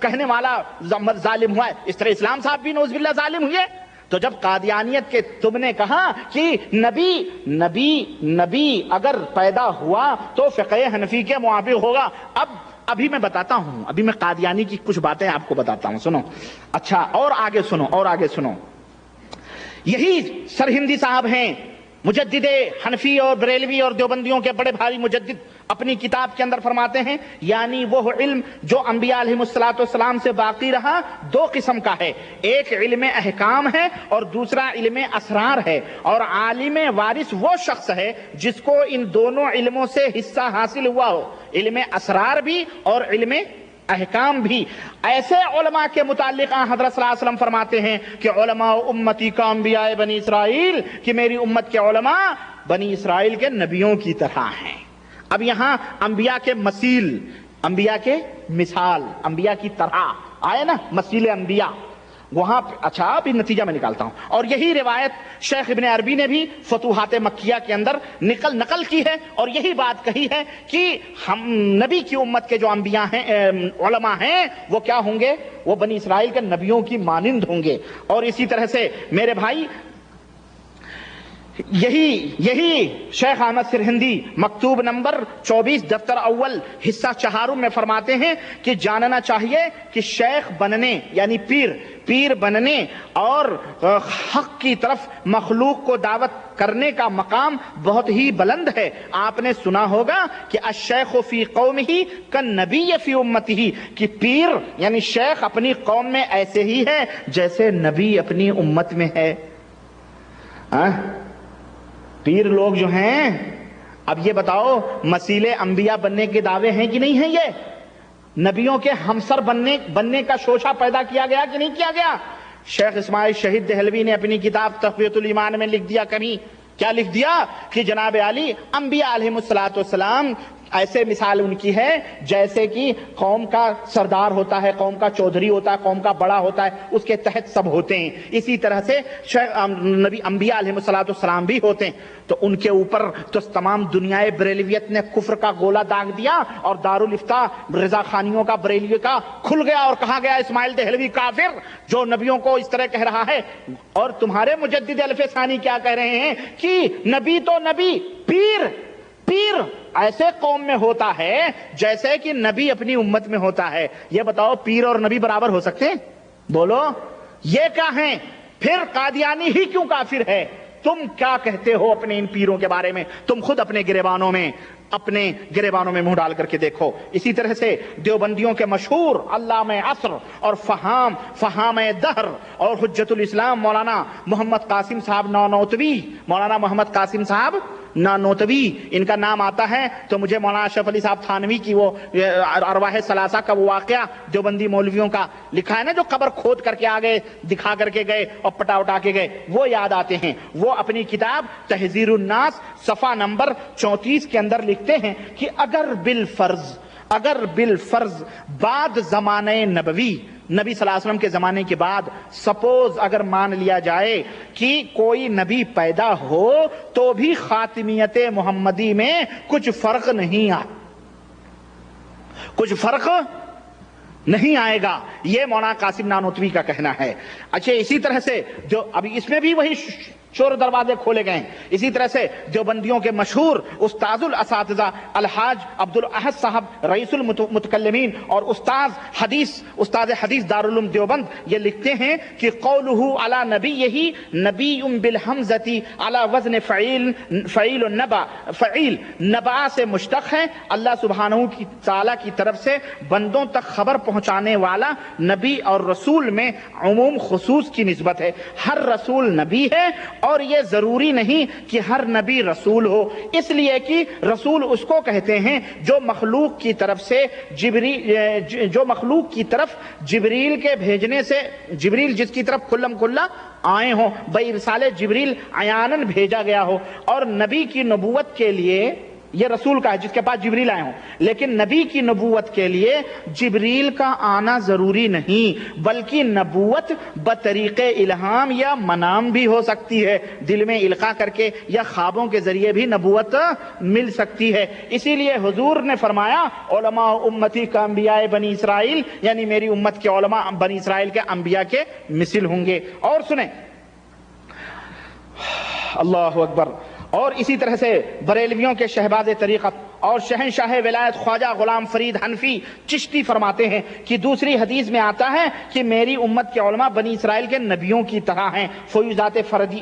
کہنے والا ظالم ہوا ہے، اس طرح اسلام صاحب بھی نعوذ باللہ ظالم ہوئے۔ تو جب قادیانیت کے تم نے کہا کہ نبی اگر پیدا ہوا تو فقہ حنفی کے موافق ہوگا، ابھی میں بتاتا ہوں، ابھی میں قادیانی کی کچھ باتیں آپ کو بتاتا ہوں، سنو۔ اچھا اور آگے سنو۔ یہی سرہندی صاحب ہیں مجدد حنفی اور بریلوی اور دیوبندیوں کے بڑے بھاری مجدد، اپنی کتاب کے اندر فرماتے ہیں یعنی وہ علم جو انبیاء علیہ السلام سے باقی رہا دو قسم کا ہے، ایک علم احکام ہے اور دوسرا علم اسرار ہے، اور عالم وارث وہ شخص ہے جس کو ان دونوں علموں سے حصہ حاصل ہوا ہو، علم اسرار بھی اور علم احکام بھی۔ ایسے علماء کے متعلق حضرت صلی اللہ علیہ وسلم فرماتے ہیں کہ علماء امتی کا انبیاء بنی اسرائیل، کہ میری امت کے علماء بنی اسرائیل کے نبیوں کی طرح ہیں۔ اب یہاں انبیاء کے مثیل، انبیاء کے مثال، انبیاء کی طرح آئے نا، مثیل انبیاء، وہاں اچھا بھی نتیجہ میں نکالتا ہوں۔ اور یہی روایت شیخ ابن عربی نے بھی فتوحات مکیہ کے اندر نقل کی ہے، اور یہی بات کہی ہے کہ ہم نبی کی امت کے جو انبیاء ہیں، علماء ہیں، وہ کیا ہوں گے؟ وہ بنی اسرائیل کے نبیوں کی مانند ہوں گے۔ اور اسی طرح سے میرے بھائی یہی شیخ احمد سرہندی مکتوب نمبر 24 دفتر اول حصہ چہارم میں فرماتے ہیں کہ جاننا چاہیے کہ شیخ بننے یعنی پیر بننے اور حق کی طرف مخلوق کو دعوت کرنے کا مقام بہت ہی بلند ہے۔ آپ نے سنا ہوگا کہ الشیخ فی قومہ کالنبی فی امتہ، کہ پیر یعنی شیخ اپنی قوم میں ایسے ہی ہے جیسے نبی اپنی امت میں ہے۔ پیر لوگ جو ہیں، اب یہ بتاؤ مسیلے انبیاء بننے کے دعوے ہیں کہ نہیں ہیں؟ یہ نبیوں کے ہمسر بننے کا شوشہ پیدا کیا گیا کہ نہیں کیا گیا؟ شیخ اسماعیل شہید دہلوی نے اپنی کتاب تقویۃ الایمان میں لکھ دیا، کیا لکھ دیا کہ جناب علی انبیاء علیہم السلام ایسے مثال ان کی ہے جیسے کہ قوم کا سردار ہوتا ہے، قوم کا چودھری ہوتا ہے، قوم کا بڑا ہوتا ہے، اس کے تحت سب ہوتے ہیں، اسی طرح سے نبی انبیاء علیہم السلام بھی ہوتے ہیں۔ تو ان کے اوپر تو تمام دنیائے بریلویت نے کفر کا گولا داغ دیا، اور دارالفتاء رضا خانیوں کا بریلوی کا کھل گیا اور کہا گیا اسماعیل دہلوی کافر جو نبیوں کو اس طرح کہہ رہا ہے۔ اور تمہارے مجدد الف ثانی کیا کہہ رہے ہیں کہ نبی تو نبی، پیر ایسے قوم میں ہوتا ہے جیسے کہ نبی اپنی امت میں ہوتا ہے۔ یہ بتاؤ پیر اور نبی برابر ہو سکتے ہیں؟ بولو یہ کیا ہیں؟ پھر قادیانی ہی کیوں کافر ہے؟ تم کیا کہتے ہو اپنے ان پیروں کے بارے میں؟ تم خود اپنے گریبانوں میں اپنے گریبانوں میں منہ ڈال کر کے دیکھو۔ اسی طرح سے دیوبندیوں کے مشہور علامہ عصر اور فہام دہر اور حجت الاسلام مولانا محمد قاسم صاحب نانوتوی، مولانا محمد قاسم صاحب نانوتوی ان کا نام آتا ہے تو مجھے مولانا اشرف علی صاحب تھانوی کی وہ ارواح ثلاثہ کا وہ واقعہ دیوبندی مولویوں کا لکھا ہے نا، جو قبر کھود کر کے آگے دکھا کر کے گئے اور پٹا اٹا کے گئے، وہ یاد آتے ہیں۔ وہ اپنی کتاب تحذیر الناس صفحہ نمبر 34 کے اندر لکھتے ہیں کہ اگر بالفرض بعد زمانہ نبوی، نبی صلی اللہ علیہ وسلم کے زمانے کے بعد سپوز اگر مان لیا جائے کہ کوئی نبی پیدا ہو تو بھی خاتمیت محمدی میں کچھ فرق نہیں آئے گا، یہ مولانا قاسم نانوتوی کا کہنا ہے۔ اچھا، اسی طرح سے جو ابھی اس میں بھی وہی چور دروازے کھولے گئے ہیں۔ اسی طرح سے دیوبندیوں کے مشہور استاذ الاساتذہ الحاج عبدالاحد صاحب رئیس المتکلمین اور استاذ حدیث دارالعلوم دیوبند یہ لکھتے ہیں کہ قولہ علی نبیہ نبی بالحمزۃ علی وزن فعیل نبع سے مشتق ہے، اللہ سبحانہ تعالی کی طرف سے بندوں تک خبر پہنچانے والا نبی اور رسول میں عموم خصوص کی نسبت ہے۔ ہر رسول نبی ہے اور یہ ضروری نہیں کہ ہر نبی رسول ہو، اس لیے کہ رسول اس کو کہتے ہیں جو مخلوق کی طرف جبریل کے بھیجنے سے، جبریل جس کی طرف کھلم کھلا آئے ہوں، بارسال جبریل عیاناً بھیجا گیا ہو۔ اور نبی کی نبوت کے لیے یہ رسول کا ہے جس کے پاس جبریل آئے ہوں، لیکن نبی کی نبوت کے لیے جبریل کا آنا ضروری نہیں، بلکہ نبوت بطریق الہام یا منام بھی ہو سکتی ہے، دل میں القاء کر کے یا خوابوں کے ذریعے بھی نبوت مل سکتی ہے۔ اسی لیے حضور نے فرمایا علماء امتی کا انبیاء بنی اسرائیل، یعنی میری امت کے علماء بنی اسرائیل کے انبیاء کے مثل ہوں گے۔ اور سنیں، اللہ اکبر۔ اور اسی طرح سے بریلویوں کے شہباز طریقت اور شہنشاہ ولایت خواجہ غلام فرید حنفی چشتی فرماتے ہیں کہ دوسری حدیث میں آتا ہے کہ میری امت کے علماء بنی اسرائیل کے نبیوں کی طرح ہیں، فیوزات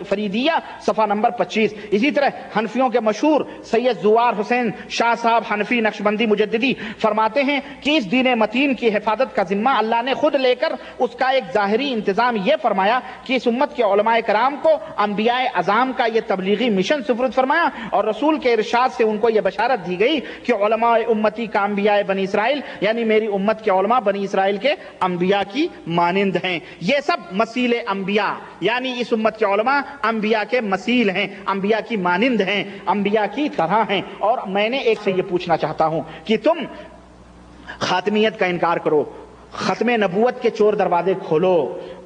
فریدیہ صفحہ نمبر 25۔ اسی طرح حنفیوں کے مشہور سید زوار حسین شاہ صاحب حنفی نقشبندی مجددی فرماتے ہیں کہ اس دین متین کی حفاظت کا ذمہ اللہ نے خود لے کر اس کا ایک ظاہری انتظام یہ فرمایا کہ اس امت کے علماء کرام کو انبیاء اعظام کا یہ تبلیغی مشن سپرد فرمایا، اور رسول کے ارشاد سے ان کو یہ بشارت دی گئی کہ علماء امتی کا انبیاء بنی اسرائیل، یعنی میری امت کے علماء بنی اسرائیل کے انبیاء کی مانند ہیں۔ یہ سب مثیل انبیاء، یعنی اس امت کے علماء انبیاء کے مثیل ہیں، انبیاء کی مانند ہیں، انبیاء کی طرح ہیں۔ اور میں نے ایک سے یہ پوچھنا چاہتا ہوں کہ تم خاتمیت کا انکار کرو، ختم نبوت کے چور دروازے کھولو،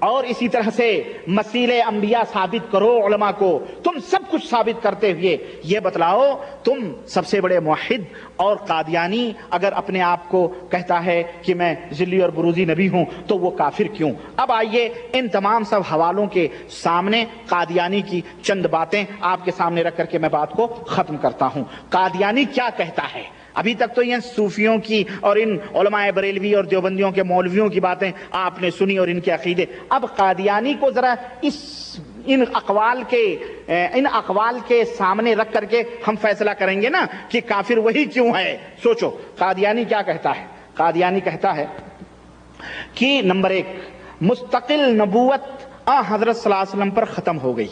اور اسی طرح سے مثیل انبیاء ثابت کرو علماء کو، تم سب کچھ ثابت کرتے ہوئے یہ بتلاؤ تم سب سے بڑے موحد اور قادیانی اگر اپنے آپ کو کہتا ہے کہ میں ذلی اور بروزی نبی ہوں تو وہ کافر کیوں؟ اب آئیے ان تمام سب حوالوں کے سامنے قادیانی کی چند باتیں آپ کے سامنے رکھ کر کے میں بات کو ختم کرتا ہوں۔ قادیانی کیا کہتا ہے؟ ابھی تک تو یہ صوفیوں کی اور ان علماء بریلوی اور دیوبندیوں کے مولویوں کی باتیں آپ نے سنی اور ان کے عقیدے، اب قادیانی کو ذرا ان اقوال کے سامنے رکھ کر کے ہم فیصلہ کریں گے نا کہ کافر وہی کیوں ہے۔ سوچو قادیانی کیا کہتا ہے۔ قادیانی کہتا ہے کہ نمبر 1، مستقل نبوت حضرت صلی اللہ علیہ وسلم پر ختم ہو گئی۔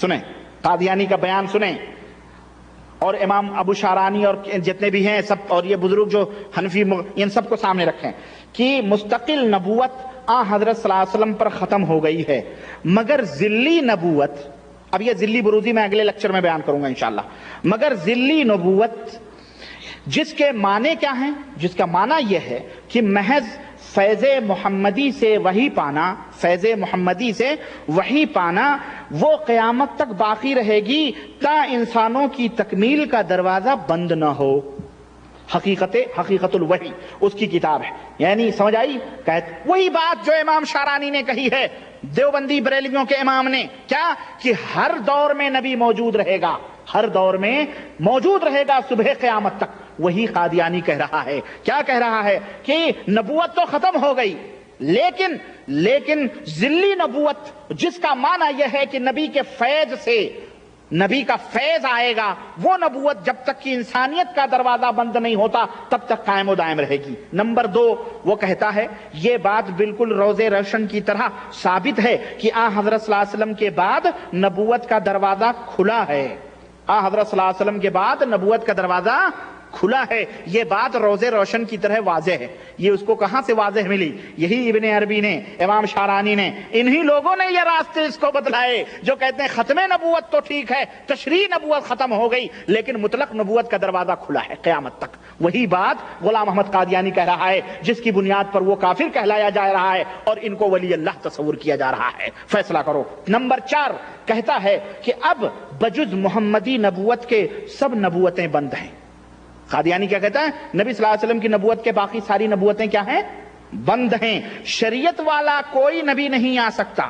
سنیں قادیانی کا بیان سنیں، اور امام ابو شارانی اور جتنے بھی ہیں سب، اور یہ بزرگ جو حنفی ان سب کو سامنے رکھیں کہ مستقل نبوت حضرت صلی اللہ علیہ وسلم پر ختم ہو گئی ہے، مگر ذلی نبوت، اب یہ ذلی بروزی میں اگلے لیکچر میں بیان کروں گا انشاءاللہ، مگر ذلی نبوت جس کے معنی کیا ہیں؟ جس کا معنی یہ ہے کہ محض فیض محمدی سے وحی پانا، فیض محمدی سے وحی پانا وہ قیامت تک باقی رہے گی تا انسانوں کی تکمیل کا دروازہ بند نہ ہو۔ حقیقت الوحی اس کی کتاب ہے، یعنی سمجھ آئی؟ وہی بات جو امام شارانی نے کہی ہے دیوبندی بریلویوں کے امام نے، کیا کہ ہر دور میں نبی موجود رہے گا، ہر دور میں موجود رہے گا صبح قیامت تک۔ وہی قادیانی کہہ رہا ہے، کیا کہہ رہا ہے کہ نبوت تو ختم ہو گئی، لیکن ذلی نبوت جس کا معنی یہ ہے کہ نبی کے فیض سے نبی کا فیض آئے گا، وہ نبوت جب تک کہ انسانیت کا دروازہ بند نہیں ہوتا تب تک قائم و دائم رہے گی۔ نمبر 2، وہ کہتا ہے یہ بات بالکل روز روشن کی طرح ثابت ہے کہ حضرت صلی اللہ علیہ وسلم کے بعد نبوت کا دروازہ کھلا ہے۔ حضرت صلی اللہ علیہ وسلم کے بعد نبوت کا دروازہ کھلا ہے، یہ بات روز روشن کی طرح واضح ہے۔ یہ اس کو کہاں سے واضح ملی؟ یہی ابن عربی نے، امام شارانی نے، انہی لوگوں نے یہ راستے اس کو بتلائے جو کہتے ہیں ختم نبوت تو ٹھیک ہے، تشریح نبوت ختم ہو گئی، لیکن مطلق نبوت کا دروازہ کھلا ہے قیامت تک۔ وہی بات غلام احمد قادیانی کہہ رہا ہے، جس کی بنیاد پر وہ کافر کہلایا جا رہا ہے اور ان کو ولی اللہ تصور کیا جا رہا ہے۔ فیصلہ کرو۔ نمبر 4 کہتا ہے کہ اب بجز محمدی نبوت کے سب نبوتیں بند ہیں۔ قادیانی کیا کہتا ہے؟ نبی صلی اللہ علیہ وسلم کی نبوت کے باقی ساری نبوتیں کیا ہیں؟ بند ہیں۔ شریعت والا کوئی نبی نہیں آ سکتا،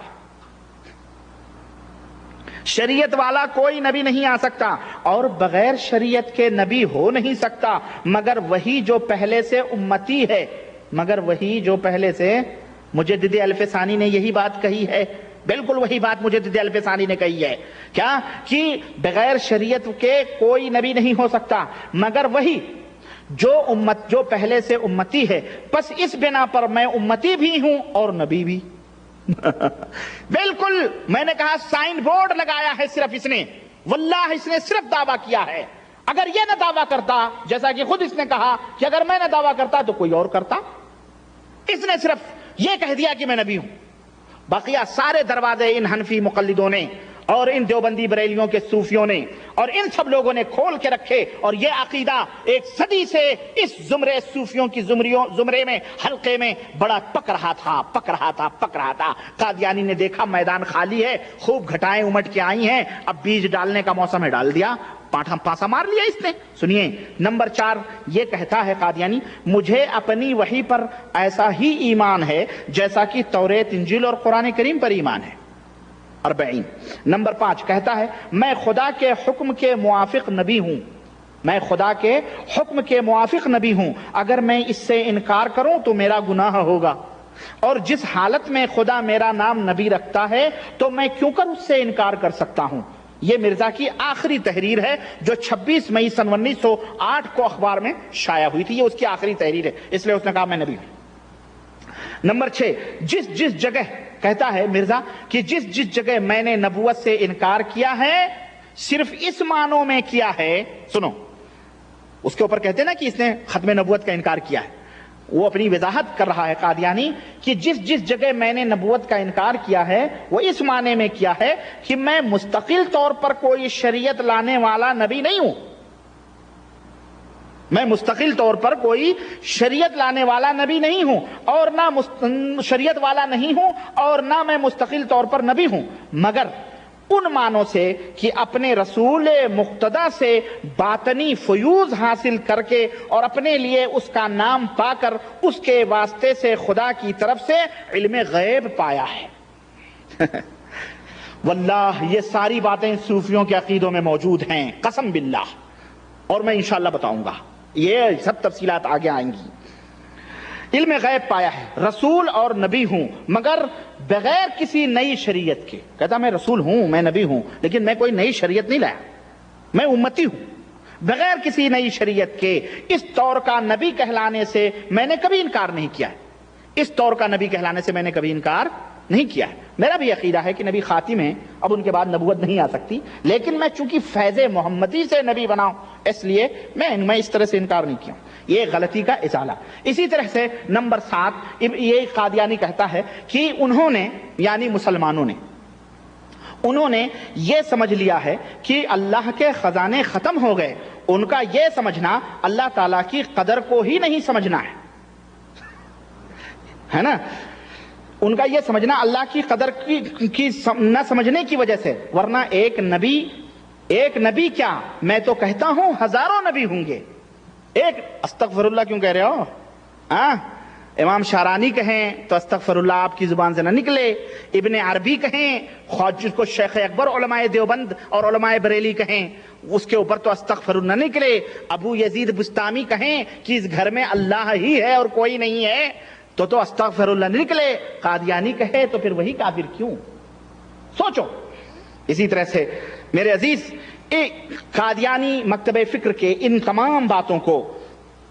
شریعت والا کوئی نبی نہیں آ سکتا، اور بغیر شریعت کے نبی ہو نہیں سکتا مگر وہی جو پہلے سے امتی ہے، مگر وہی جو پہلے سے۔ مجدد الف ثانی نے یہی بات کہی ہے، بالکل وہی بات مجدد الف ثانی نے کہی ہے، کیا کہ بغیر شریعت کے کوئی نبی نہیں ہو سکتا مگر وہی جو پہلے سے امتی ہے، پس اس بنا پر میں امتی بھی ہوں اور نبی بھی۔ بالکل، میں نے کہا سائن بورڈ لگایا ہے صرف اس نے، واللہ اس نے صرف دعویٰ کیا ہے۔ اگر یہ نہ دعویٰ کرتا، جیسا کہ خود اس نے کہا کہ اگر میں نہ دعویٰ کرتا تو کوئی اور کرتا، اس نے صرف یہ کہہ دیا کہ میں نبی ہوں۔ بقیہ سارے دروازے ان حنفی مقلدوں نے اور ان دیوبندی بریلیوں کے صوفیوں نے اور ان سب لوگوں نے کھول کے رکھے، اور یہ عقیدہ ایک صدی سے اس زمرے صوفیوں کی زمرے میں، حلقے میں بڑا پک رہا تھا۔ قادیانی نے دیکھا میدان خالی ہے، خوب گھٹائیں امٹ کے آئی ہیں، اب بیج ڈالنے کا موسم ہے، ڈال دیا، پاسا مار لیا اس نے۔ سنیے، نمبر 4 یہ کہتا ہے قادیانی، مجھے اپنی وحی پر ایسا ہی ایمان ہے جیسا کہ توریت، انجیل اور قرآن کریم پر ایمان ہے۔ 40۔ نمبر 5 کہتا ہے، میں خدا کے حکم کے موافق نبی ہوں، میں خدا کے حکم کے موافق نبی ہوں، اگر میں اس سے انکار کروں تو میرا گناہ ہوگا، اور جس حالت میں خدا میرا نام نبی رکھتا ہے تو میں کیوں کر اس سے انکار کر سکتا ہوں۔ یہ مرزا کی آخری تحریر ہے جو 26 مئی سن 1908 کو اخبار میں شائع ہوئی تھی، یہ اس کی آخری تحریر ہے، اس لیے اس نے کہا میں نبی ہوں۔ نمبر 6 جس جگہ کہتا ہے مرزا کہ جس جگہ میں نے نبوت سے انکار کیا ہے صرف اس معنوں میں کیا ہے، سنو، اس کے اوپر کہتے ہیں نا کہ اس نے ختم نبوت کا انکار کیا ہے، وہ اپنی وضاحت کر رہا ہے قادیانی کہ جس جگہ میں نے نبوت کا انکار کیا ہے وہ اس معنی میں کیا ہے کہ میں مستقل طور پر کوئی شریعت لانے والا نبی نہیں ہوں، میں مستقل طور پر کوئی شریعت لانے والا نبی نہیں ہوں، اور نہ شریعت والا نہیں ہوں اور نہ میں مستقل طور پر نبی ہوں، مگر ان معنوں سے کہ اپنے رسول مقتدی سے باطنی فیوز حاصل کر کے اور اپنے لیے اس کا نام پا کر اس کے واسطے سے خدا کی طرف سے علم غیب پایا ہے۔ واللہ یہ ساری باتیں صوفیوں کے عقیدوں میں موجود ہیں، قسم باللہ، اور میں انشاءاللہ بتاؤں گا، یہ سب تفصیلات آگے آئیں گی۔ علم غیب پایا ہے، رسول اور نبی ہوں مگر بغیر کسی نئی شریعت کے۔ کہتا میں رسول ہوں، میں نبی ہوں، لیکن میں کوئی نئی شریعت نہیں لایا، میں امتی ہوں، بغیر کسی نئی شریعت کے۔ اس طور کا نبی کہلانے سے میں نے کبھی انکار نہیں کیا ہے، اس طور کا نبی کہلانے سے میں نے کبھی انکار نہیں کیا ہے۔ میرا بھی عقیدہ ہے کہ نبی خاتم ہیں، اب ان کے بعد نبوت نہیں آ سکتی، لیکن میں چونکہ فیض محمدی سے نبی بناؤں اس لیے میں اس طرح سے انکار نہیں کیا، یہ غلطی کا ازالہ۔ اسی طرح سے نمبر 7 یہ قادیانی کہتا ہے کہ انہوں نے یعنی مسلمانوں نے انہوں نے یہ سمجھ لیا ہے کہ اللہ کے خزانے ختم ہو گئے، ان کا یہ سمجھنا اللہ تعالیٰ کی قدر کو ہی نہیں سمجھنا ہے نا، ان کا یہ سمجھنا اللہ کی قدر کی نہ سمجھنے کی وجہ سے، ورنہ ایک نبی کیا، میں تو کہتا ہوں ہزاروں نبی ہوں گے۔ ایک استغفر اللہ کیوں کہہ رہے ہو؟ امام شارانی کہیں تو استغفر اللہ آپ کی زبان سے نہ نکلے، ابن عربی کہیں، جس کو شیخ اکبر علماء دیوبند اور علماء بریلی کہیں، اس کے اوپر تو استغفر اللہ نہ نکلے، ابو یزید بستامی کہیں کہ اس گھر میں اللہ ہی ہے اور کوئی نہیں ہے تو استغفر اللہ نکلے، قادیانی کہے تو پھر وہی کافر کیوں؟ سوچو۔ اسی طرح سے میرے عزیز قادیانی مکتب فکر کے ان تمام باتوں کو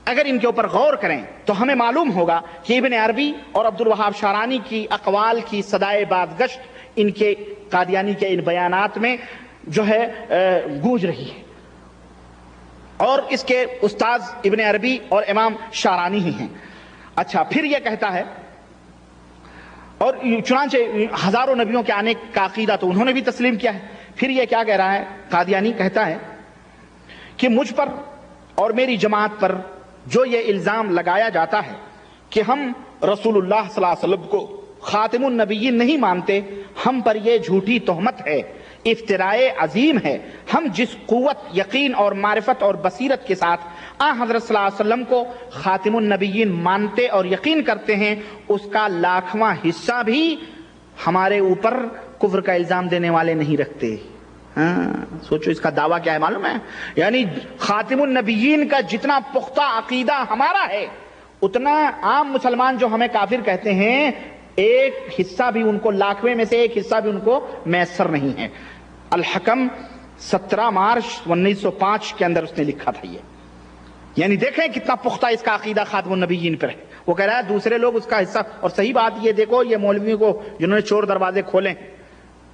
اگر ان کے اوپر غور کریں تو ہمیں معلوم ہوگا کہ ابن عربی اور عبدالوہاب شارانی کی اقوال کی صدائے بازگشت ان کے قادیانی کے ان بیانات میں جو ہے گونج رہی ہے، اور اس کے استاذ ابن عربی اور امام شارانی ہی ہیں۔ اچھا، پھر یہ کہتا ہے، اور چنانچہ ہزاروں نبیوں کے آنے کا عقیدہ تو انہوں نے بھی تسلیم کیا ہے۔ پھر یہ کیا کہہ رہا ہے قادیانی؟ کہتا ہے کہ مجھ پر اور میری جماعت پر جو یہ الزام لگایا جاتا ہے کہ ہم رسول اللہ صلی اللہ علیہ وسلم کو خاتم النبیین نہیں مانتے، ہم پر یہ جھوٹی تہمت ہے، افتراء عظیم ہے۔ ہم جس قوت، یقین اور معرفت اور بصیرت کے ساتھ حضرت صلی اللہ علیہ وسلم کو خاتم النبیین مانتے اور یقین کرتے ہیں، اس کا لاکھواں حصہ بھی ہمارے اوپر کفر کا الزام دینے والے نہیں رکھتے۔ سوچو اس کا دعویٰ کیا ہے معلوم ہے؟ یعنی خاتم النبیین کا جتنا پختہ عقیدہ ہمارا ہے، اتنا عام مسلمان جو ہمیں کافر کہتے ہیں، ایک حصہ بھی ان کو، لاکھویں میں سے ایک حصہ بھی ان کو میسر نہیں ہے۔ الحکم 17 مارچ 1905 کے اندر اس نے لکھا تھا یہ۔ یعنی دیکھیں کتنا پختہ اس کا عقیدہ خاتم النبیین پر ہے۔ وہ کہہ رہا ہے دوسرے لوگ اس کا حصہ، اور صحیح بات یہ دیکھو، یہ مولویوں کو جنہوں نے چور دروازے کھولے،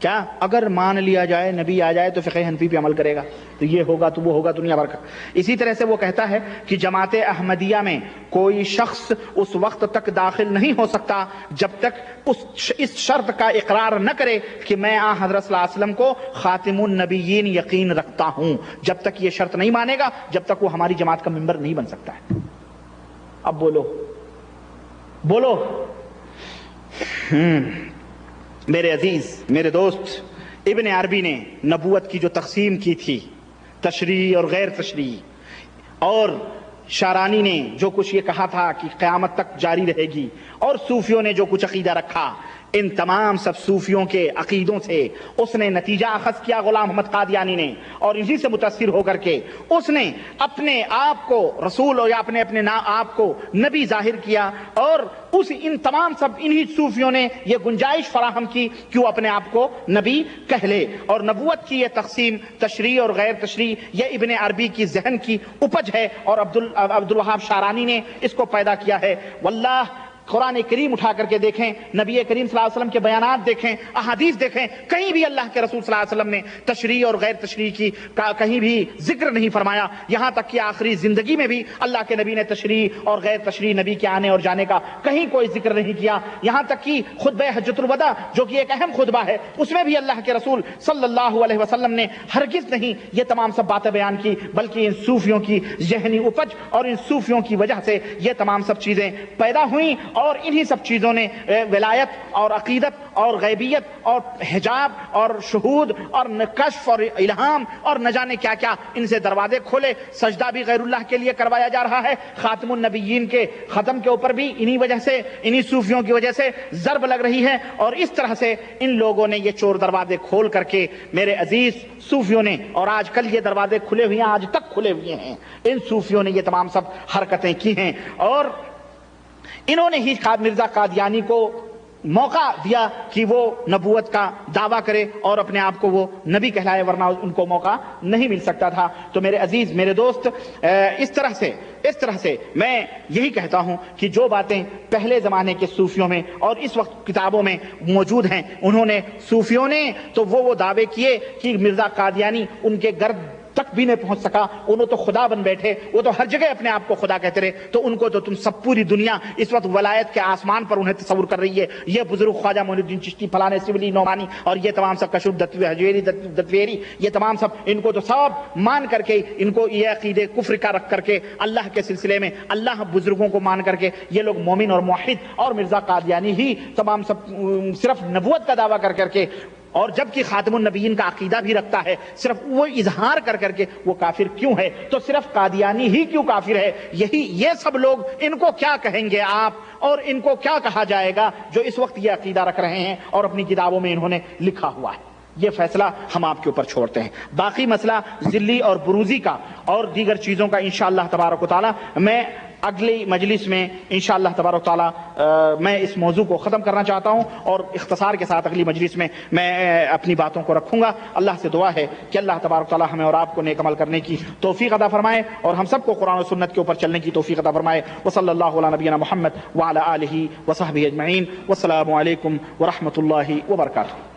کیا اگر مان لیا جائے نبی آ جائے تو فقہ حنفی پہ عمل کرے گا، تو یہ ہوگا تو وہ ہوگا، دنیا بھر کا۔ اسی طرح سے وہ کہتا ہے کہ جماعت احمدیہ میں کوئی شخص اس وقت تک داخل نہیں ہو سکتا جب تک اس شرط کا اقرار نہ کرے کہ میں حضرت صلی اللہ علیہ وسلم کو خاتم النبیین یقین رکھتا ہوں۔ جب تک یہ شرط نہیں مانے گا، جب تک وہ ہماری جماعت کا ممبر نہیں بن سکتا ہے۔ اب بولو میرے عزیز، میرے دوست، ابن عربی نے نبوت کی جو تقسیم کی تھی، تشریع اور غیر تشریع، اور شارانی نے جو کچھ یہ کہا تھا کہ قیامت تک جاری رہے گی، اور صوفیوں نے جو کچھ عقیدہ رکھا، ان تمام سب صوفیوں کے عقیدوں سے اس نے نتیجہ اخذ کیا غلام محمد قادیانی نے، اور اسی سے متاثر ہو کر کے اس نے اپنے آپ کو رسول یا اپنے آپ کو نبی ظاہر کیا، اور ان تمام سب انہی صوفیوں نے یہ گنجائش فراہم کی کہ وہ اپنے آپ کو نبی کہہ لے۔ اور نبوت کی یہ تقسیم تشریع اور غیر تشریع یہ ابن عربی کی ذہن کی اپج ہے، اور عبدالوہاب شارانی نے اس کو پیدا کیا ہے۔ واللہ قرآن کریم اٹھا کر کے دیکھیں، نبی کریم صلی اللہ علیہ وسلم کے بیانات دیکھیں، احادیث دیکھیں، کہیں بھی اللہ کے رسول صلی اللہ علیہ وسلم نے تشریع اور غیر تشریع کی کہیں بھی ذکر نہیں فرمایا۔ یہاں تک کہ آخری زندگی میں بھی اللہ کے نبی نے تشریع اور غیر تشریع، نبی کے آنے اور جانے کا کہیں کوئی ذکر نہیں کیا۔ یہاں تک کہ خطبہ حجۃ الوداع جو کہ ایک اہم خطبہ ہے، اس میں بھی اللہ کے رسول صلی اللہ علیہ وسلم نے ہرگز نہیں یہ تمام سب باتیں بیان کی، بلکہ ان صوفیوں کی ذہنی اپج اور ان صوفیوں کی وجہ سے یہ تمام سب چیزیں پیدا ہوئیں، اور انہی سب چیزوں نے ولایت اور عقیدت اور غیبیت اور حجاب اور شہود اور کشف اور الہام اور نہ جانے کیا کیا ان سے دروازے کھولے۔ سجدہ بھی غیر اللہ کے لیے کروایا جا رہا ہے، خاتم النبیین کے ختم کے اوپر بھی انہی وجہ سے، انہی صوفیوں کی وجہ سے ضرب لگ رہی ہے، اور اس طرح سے ان لوگوں نے یہ چور دروازے کھول کر کے میرے عزیز صوفیوں نے، اور آج کل یہ دروازے کھلے ہوئے ہیں، آج تک کھلے ہوئے ہیں، ان صوفیوں نے یہ تمام سب حرکتیں کی ہیں، اور انہوں نے ہی مرزا قادیانی کو موقع دیا کہ وہ نبوت کا دعویٰ کرے اور اپنے آپ کو وہ نبی کہلائے، ورنہ ان کو موقع نہیں مل سکتا تھا۔ تو میرے عزیز، میرے دوست، اس طرح سے میں یہی کہتا ہوں کہ جو باتیں پہلے زمانے کے صوفیوں میں اور اس وقت کتابوں میں موجود ہیں، صوفیوں نے تو وہ دعوے کیے کہ مرزا قادیانی ان کے گرد تک بھی نہیں پہنچ سکا، انہوں تو خدا بن بیٹھے، وہ تو ہر جگہ اپنے آپ کو خدا کہتے رہے، تو ان کو تو تم سب پوری دنیا اس وقت ولایت کے آسمان پر انہیں تصور کر رہی ہے۔ یہ بزرگ خواجہ معین الدین چشتی، فلانے سبلی نعمانی، اور یہ تمام سب کشف دتویری، یہ تمام سب ان کو تو سب مان کر کے، ان کو یہ عقیدے کفر کا رکھ کر کے اللہ کے سلسلے میں اللہ بزرگوں کو مان کر کے یہ لوگ مومن اور موحد، اور مرزا قادیانی ہی تمام سب صرف نبوت کا دعویٰ کر کے، اور جبکہ خاتم النبیین کا عقیدہ بھی رکھتا ہے، صرف وہ اظہار کر کے وہ کافر کیوں ہے؟ تو صرف قادیانی ہی کیوں کافر ہے؟ یہ سب لوگ ان کو کیا کہیں گے آپ، اور ان کو کیا کہا جائے گا جو اس وقت یہ عقیدہ رکھ رہے ہیں اور اپنی کتابوں میں انہوں نے لکھا ہوا ہے؟ یہ فیصلہ ہم آپ کے اوپر چھوڑتے ہیں۔ باقی مسئلہ ذلی اور بروزی کا اور دیگر چیزوں کا انشاءاللہ تبارک و تعالی میں اگلی مجلس میں انشاءاللہ تبارک تعالیٰ میں اس موضوع کو ختم کرنا چاہتا ہوں اور اختصار کے ساتھ اگلی مجلس میں میں اپنی باتوں کو رکھوں گا. اللہ سے دعا ہے کہ اللہ تبارک تعالیٰ ہمیں اور آپ کو نیک عمل کرنے کی توفیق عطا فرمائے اور ہم سب کو قرآن و سنت کے اوپر چلنے کی توفیق عطا فرمائے. وصلی اللہ علی نبینا محمد وعلی آلہ وصحبہ اجمعین. والسلام علیکم ورحمۃ اللہ وبرکاتہ.